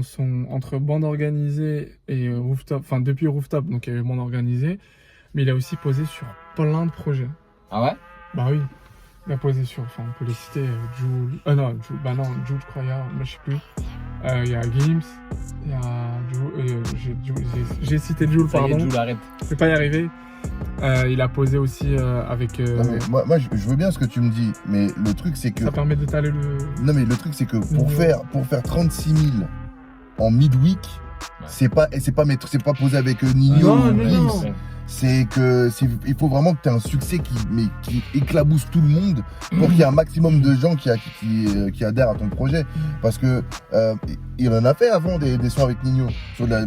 entre bande organisée et rooftop, enfin depuis rooftop, donc il y a eu bande organisée, mais il a aussi posé sur plein de projets. Ah ouais? Bah oui, il a posé sur, enfin on peut les citer, Jul, Jul, je crois, moi je sais plus. Il y a Gims, il y a j'ai cité Jul, Ça y est, pardon, Jules, arrête. je vais pas y arriver. Il a posé aussi avec. Non, mais moi je veux bien ce que tu me dis, mais le truc c'est que. Ça permet d'étaler le. Non, mais le truc c'est que pour Mhm. faire 36 000 en midweek, Ouais. c'est pas posé avec Nino Non, ou non, Gims. non. Il faut vraiment que tu aies un succès qui éclabousse tout le monde pour qu'il y ait un maximum de gens qui adhèrent à ton projet. Parce que il en a fait avant des sons avec Nino,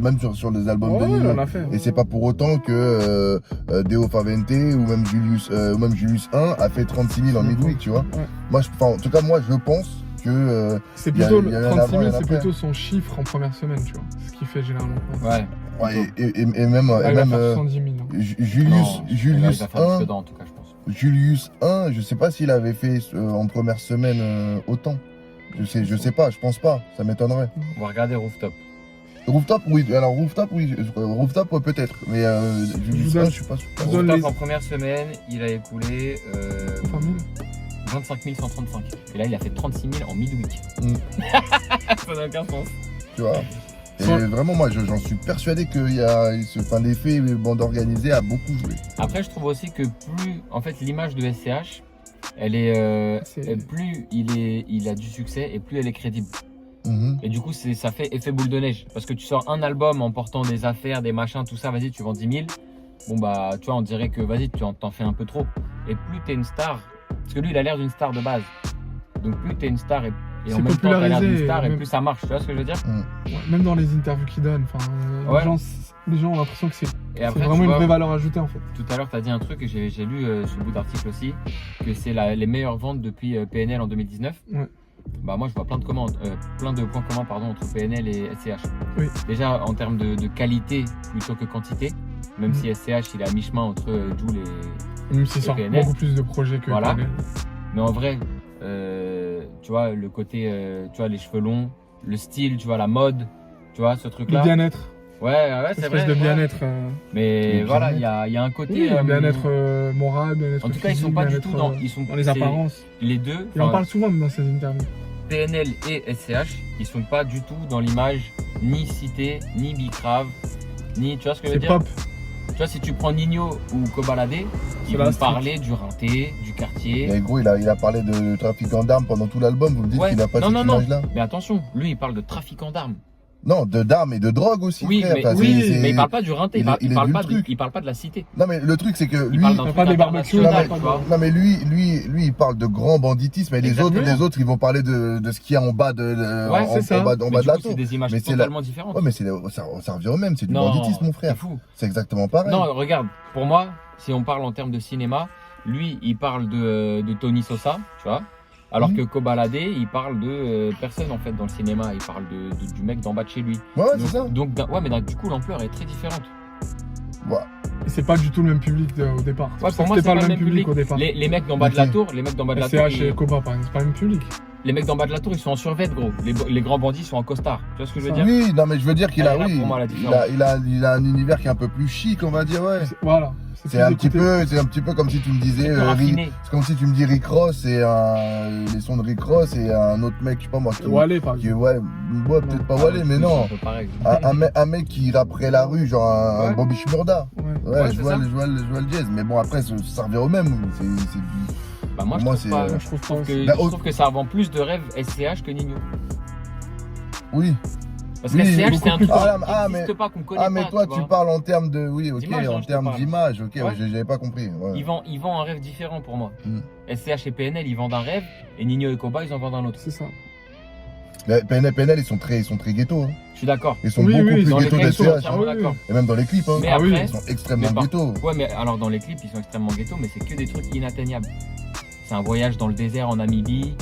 même sur les albums de Ouais, Nino. on a fait. Et c'est pas pour autant que Deo Favente ou même Julius 1 a fait 36 000 en midweek, tu vois. Ouais. En tout cas, moi je pense que C'est il y a- plutôt il y a le un 36 avant et 000, un c'est après. plutôt son chiffre en première semaine, tu vois. Ce qu'il fait généralement. Ouais. ouais, et même, Là, et il va même faire 70 000. hein. Non, Julius il va faire disque 1, d'or, en tout cas, je pense. Julius 1, je sais pas s'il avait fait en première semaine autant. Je sais pas, je pense pas, ça m'étonnerait. On va regarder Rooftop. Rooftop, oui, alors Rooftop, oui, Rooftop, ouais, peut-être, mais Julius vous 1, donne- je suis pas sûr. je vous donne Rooftop les- en première semaine, il a écoulé 3 000. 25 135. Et là, il a fait 36 000 en midweek. Mm. Ça n'a aucun sens. Tu vois. Et Ouais. vraiment, moi, j'en suis persuadé que l'effet bande organisée a beaucoup joué. Après, je trouve aussi que plus, en fait, l'image de SCH, elle est, plus il a du succès et plus elle est crédible. Mhm. Et du coup, ça fait effet boule de neige. Parce que tu sors un album en portant des affaires, des machins, tout ça, vas-y, tu vends 10 000. Bon, bah, tu vois, on dirait que, vas-y, tu t'en fais un peu trop. Et plus t'es une star, parce que lui, il a l'air d'une star de base. Donc, plus t'es une star et C'est en même temps, t'as l'air d'une popularisé, star et même- plus ça marche. Tu vois ce que je veux dire? Ouais, même dans les interviews qu'il donne, enfin, Ouais. les gens ont l'impression que c'est Et après, vraiment tu une vois, vraie valeur ajoutée en fait. tout à l'heure, tu as dit un truc et j'ai lu ce bout d'article aussi, que c'est les meilleures ventes depuis PNL en 2019. Ouais. Bah moi, je vois plein de points communs entre PNL et SCH. Oui. Déjà, en termes de qualité plutôt que quantité, même si SCH, il est à mi-chemin entre Jul et... Même s'il sort PNL. beaucoup plus de projets que Voilà. PNL. Mais en vrai, tu vois, le côté, tu vois, les cheveux longs, le style, tu vois, la mode, tu vois, ce Le truc-là. bien-être, Ouais, c'est espèce vrai. de ouais. bien-être. Mais Le voilà, bien-être. il y a un côté... Oui, bien-être moral, bien-être En tout cas, ils physique, sont pas du bien-être, tout dans... Ils sont, dans les c'est- apparences. Les deux, Il en enfin, parle souvent dans ses interviews. PNL et SCH, ils sont pas du tout dans l'image ni Cité, ni Bicrave, ni... Tu vois ce que je veux C'est dire? pop. Tu vois, si tu prends Nino ou Kobalade, ils C'est la vont street. parler du rinté, du quartier. Et gros, il a parlé de trafiquant d'armes pendant tout l'album, vous me dites Ouais. qu'il a pas Non, cette non, non. image-là. Mais attention, lui, il parle de trafiquant d'armes. Non, d'armes et de drogue aussi, Oui, frère. mais, Enfin, mais il parle pas du rinté, il est parle du pas truc. il parle pas de la cité. Non, mais le truc, c'est que Il lui. parle d'un pas truc des barbecues, international, pas tu de- vois. Non, mais lui, il parle de grand banditisme. Et les Exactement. autres, ils vont parler de ce qu'il y a en bas Ouais, c'est ça. en bas Mais de du la coup, tour. c'est des images Mais c'est totalement différentes. Ouais, mais ça revient au même. C'est du Non, banditisme, mon c'est frère. fou. C'est exactement pareil. Non, regarde, pour moi, si on parle en termes de cinéma, lui, il parle de Tony Sosa, tu vois. Alors que Kobalade, il parle de personne en fait dans le cinéma. Il parle du mec d'en bas de chez lui. Ouais, c'est ça. Donc, ouais, mais du coup, l'ampleur est très différente. Ouais. Et c'est pas du tout le même public au départ. Ouais, pour moi, c'était c'est pas le même public au public. départ. Les mecs d'en bas de la tour, les mecs d'en bas de la tour, SCH et Koba, par exemple, c'est pas le même public. les mecs d'en bas de la tour, ils sont en survêt, gros. Les grands bandits sont en costard. Tu vois ce que je veux dire? Oui, non, mais je veux dire qu'il Elle a, est là oui, pour moi, la différence. il a un univers qui est un peu plus chic, on va dire, ouais. Voilà. C'est un petit peu comme si tu me disais, C'est plus raffiné. c'est comme si tu me dis Rick Ross et les sons de Rick Ross et un autre mec, je sais pas moi, Wallet, par qui est, exemple. ouais, peut-être pas Wallet, mais Oui, non. c'est un peu pareil. Un mec qui rapperait la rue, genre un Ouais. Bobby Shmurda. Ouais. Ouais, Ouais, je c'est vois ça. le jazz. Mais bon, après, ça revient au même. C'est Bah, moi, Pour moi, je trouve pas. c'est, Je trouve pas aussi. Je Bah, trouve que ça vend plus de rêves SCH que Nino. Oui. Parce que Oui, SCH, beaucoup c'est un plus truc tard. qui Ah, n'existe mais- pas, qu'on connaît Ah, mais pas. toi, tu tu vois. parles en termes de. Oui, ok, D'image, en hein, je te termes parle. d'image, ok, Ouais. j'avais pas compris. Ouais. Ils vendent un rêve différent pour moi. Mm. SCH et PNL, ils vendent un rêve, et Nino et Koba, ils en vendent un autre. C'est ça. Mais PNL, ils sont très ghetto. Hein. Je suis d'accord. Ils sont Oui, beaucoup oui, plus Dans les ghetto clips, ils sont d'SCH. entièrement Ah oui, d'accord. Et même dans les clips, hein. Mais Ah oui. après, Ils sont extrêmement mais par- ghetto. ouais, mais alors dans les clips, ils sont extrêmement ghetto, mais c'est que des trucs inatteignables. C'est un voyage dans le désert en Namibie.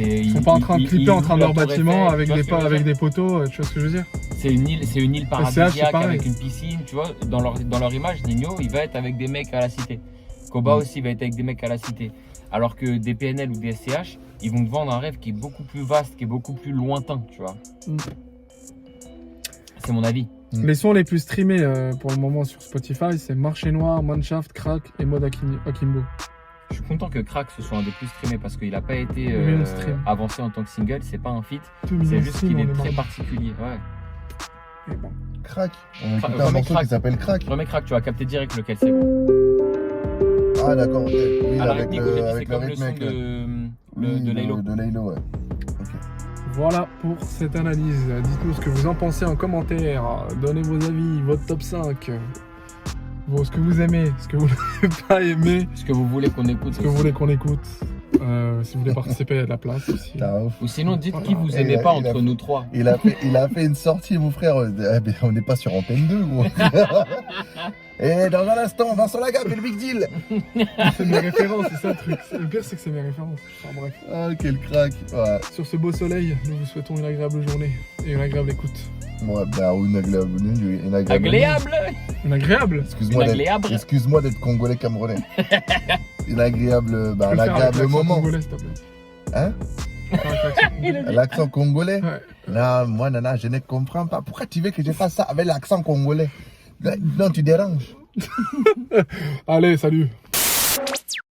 Ils sont pas en train de clipper en train de leur bâtiment avec des des poteaux, tu vois ce que je veux dire? C'est une île c'est paradisiaque pareil. avec une piscine, tu vois. Dans leur image, Nino, il va être avec des mecs à la cité. Koba aussi va être avec des mecs à la cité. Alors que des PNL ou des SCH, ils vont te vendre un rêve qui est beaucoup plus vaste, qui est beaucoup plus lointain, tu vois. Mm. C'est mon avis. Les sons les plus streamés pour le moment sur Spotify, c'est Marché Noir, Manshaft, Crack et Mode Akimbo. Je suis content que Crack ce soit un des plus streamés parce qu'il n'a pas été 2 millions de streams. avancé en tant que single, c'est pas un feat. 2 millions C'est de juste streams, qu'il on est très marre. particulier. Ouais. Et bon. Crack. On a écouté Remets un morceau Crack. qui s'appelle Crack. Remets Crack, tu vas capter direct lequel c'est. Ah, d'accord, ok. Oui, À la avec rythmique, au début, c'est avec le comme le rythme. son avec le- oui, de Laylo. De Laylo, ouais. Ok. Voilà pour cette analyse. Dites-nous ce que vous en pensez en commentaire. Donnez vos avis, votre top 5. Ce que vous aimez, ce que vous n'avez pas aimé, Ce que vous voulez qu'on écoute. ce que vous voulez qu'on écoute. Si vous voulez participer, il y a de la place aussi. T'as ouf. Ou sinon, dites qui vous Et aimez il a- pas il a entre fait- nous trois. Il a fait une sortie, mon frère. Ah, mais on n'est pas sur Antenne 2, gros. Et dans un instant, Vincent Lagaffe et le Big Deal. C'est mes références, c'est ça le truc. Le pire, c'est que c'est mes références. Enfin bref. Ah, quel crack. Ouais. Sur ce beau soleil, nous vous souhaitons une agréable journée et une agréable écoute. Ouais, bah, une agréable. Agréable. Une agréable Excuse-moi Une agréable. d'être congolais camerounais. Une agréable, Tu bah, peux un le faire avec agréable l'accent moment. congolais, s'il te plaît. Hein? Faire avec l'accent congolais. L'accent congolais? Ouais. Là, moi, nana, je ne comprends pas. Pourquoi tu veux que je fasse ça avec l'accent congolais? Non, tu déranges. Allez, salut.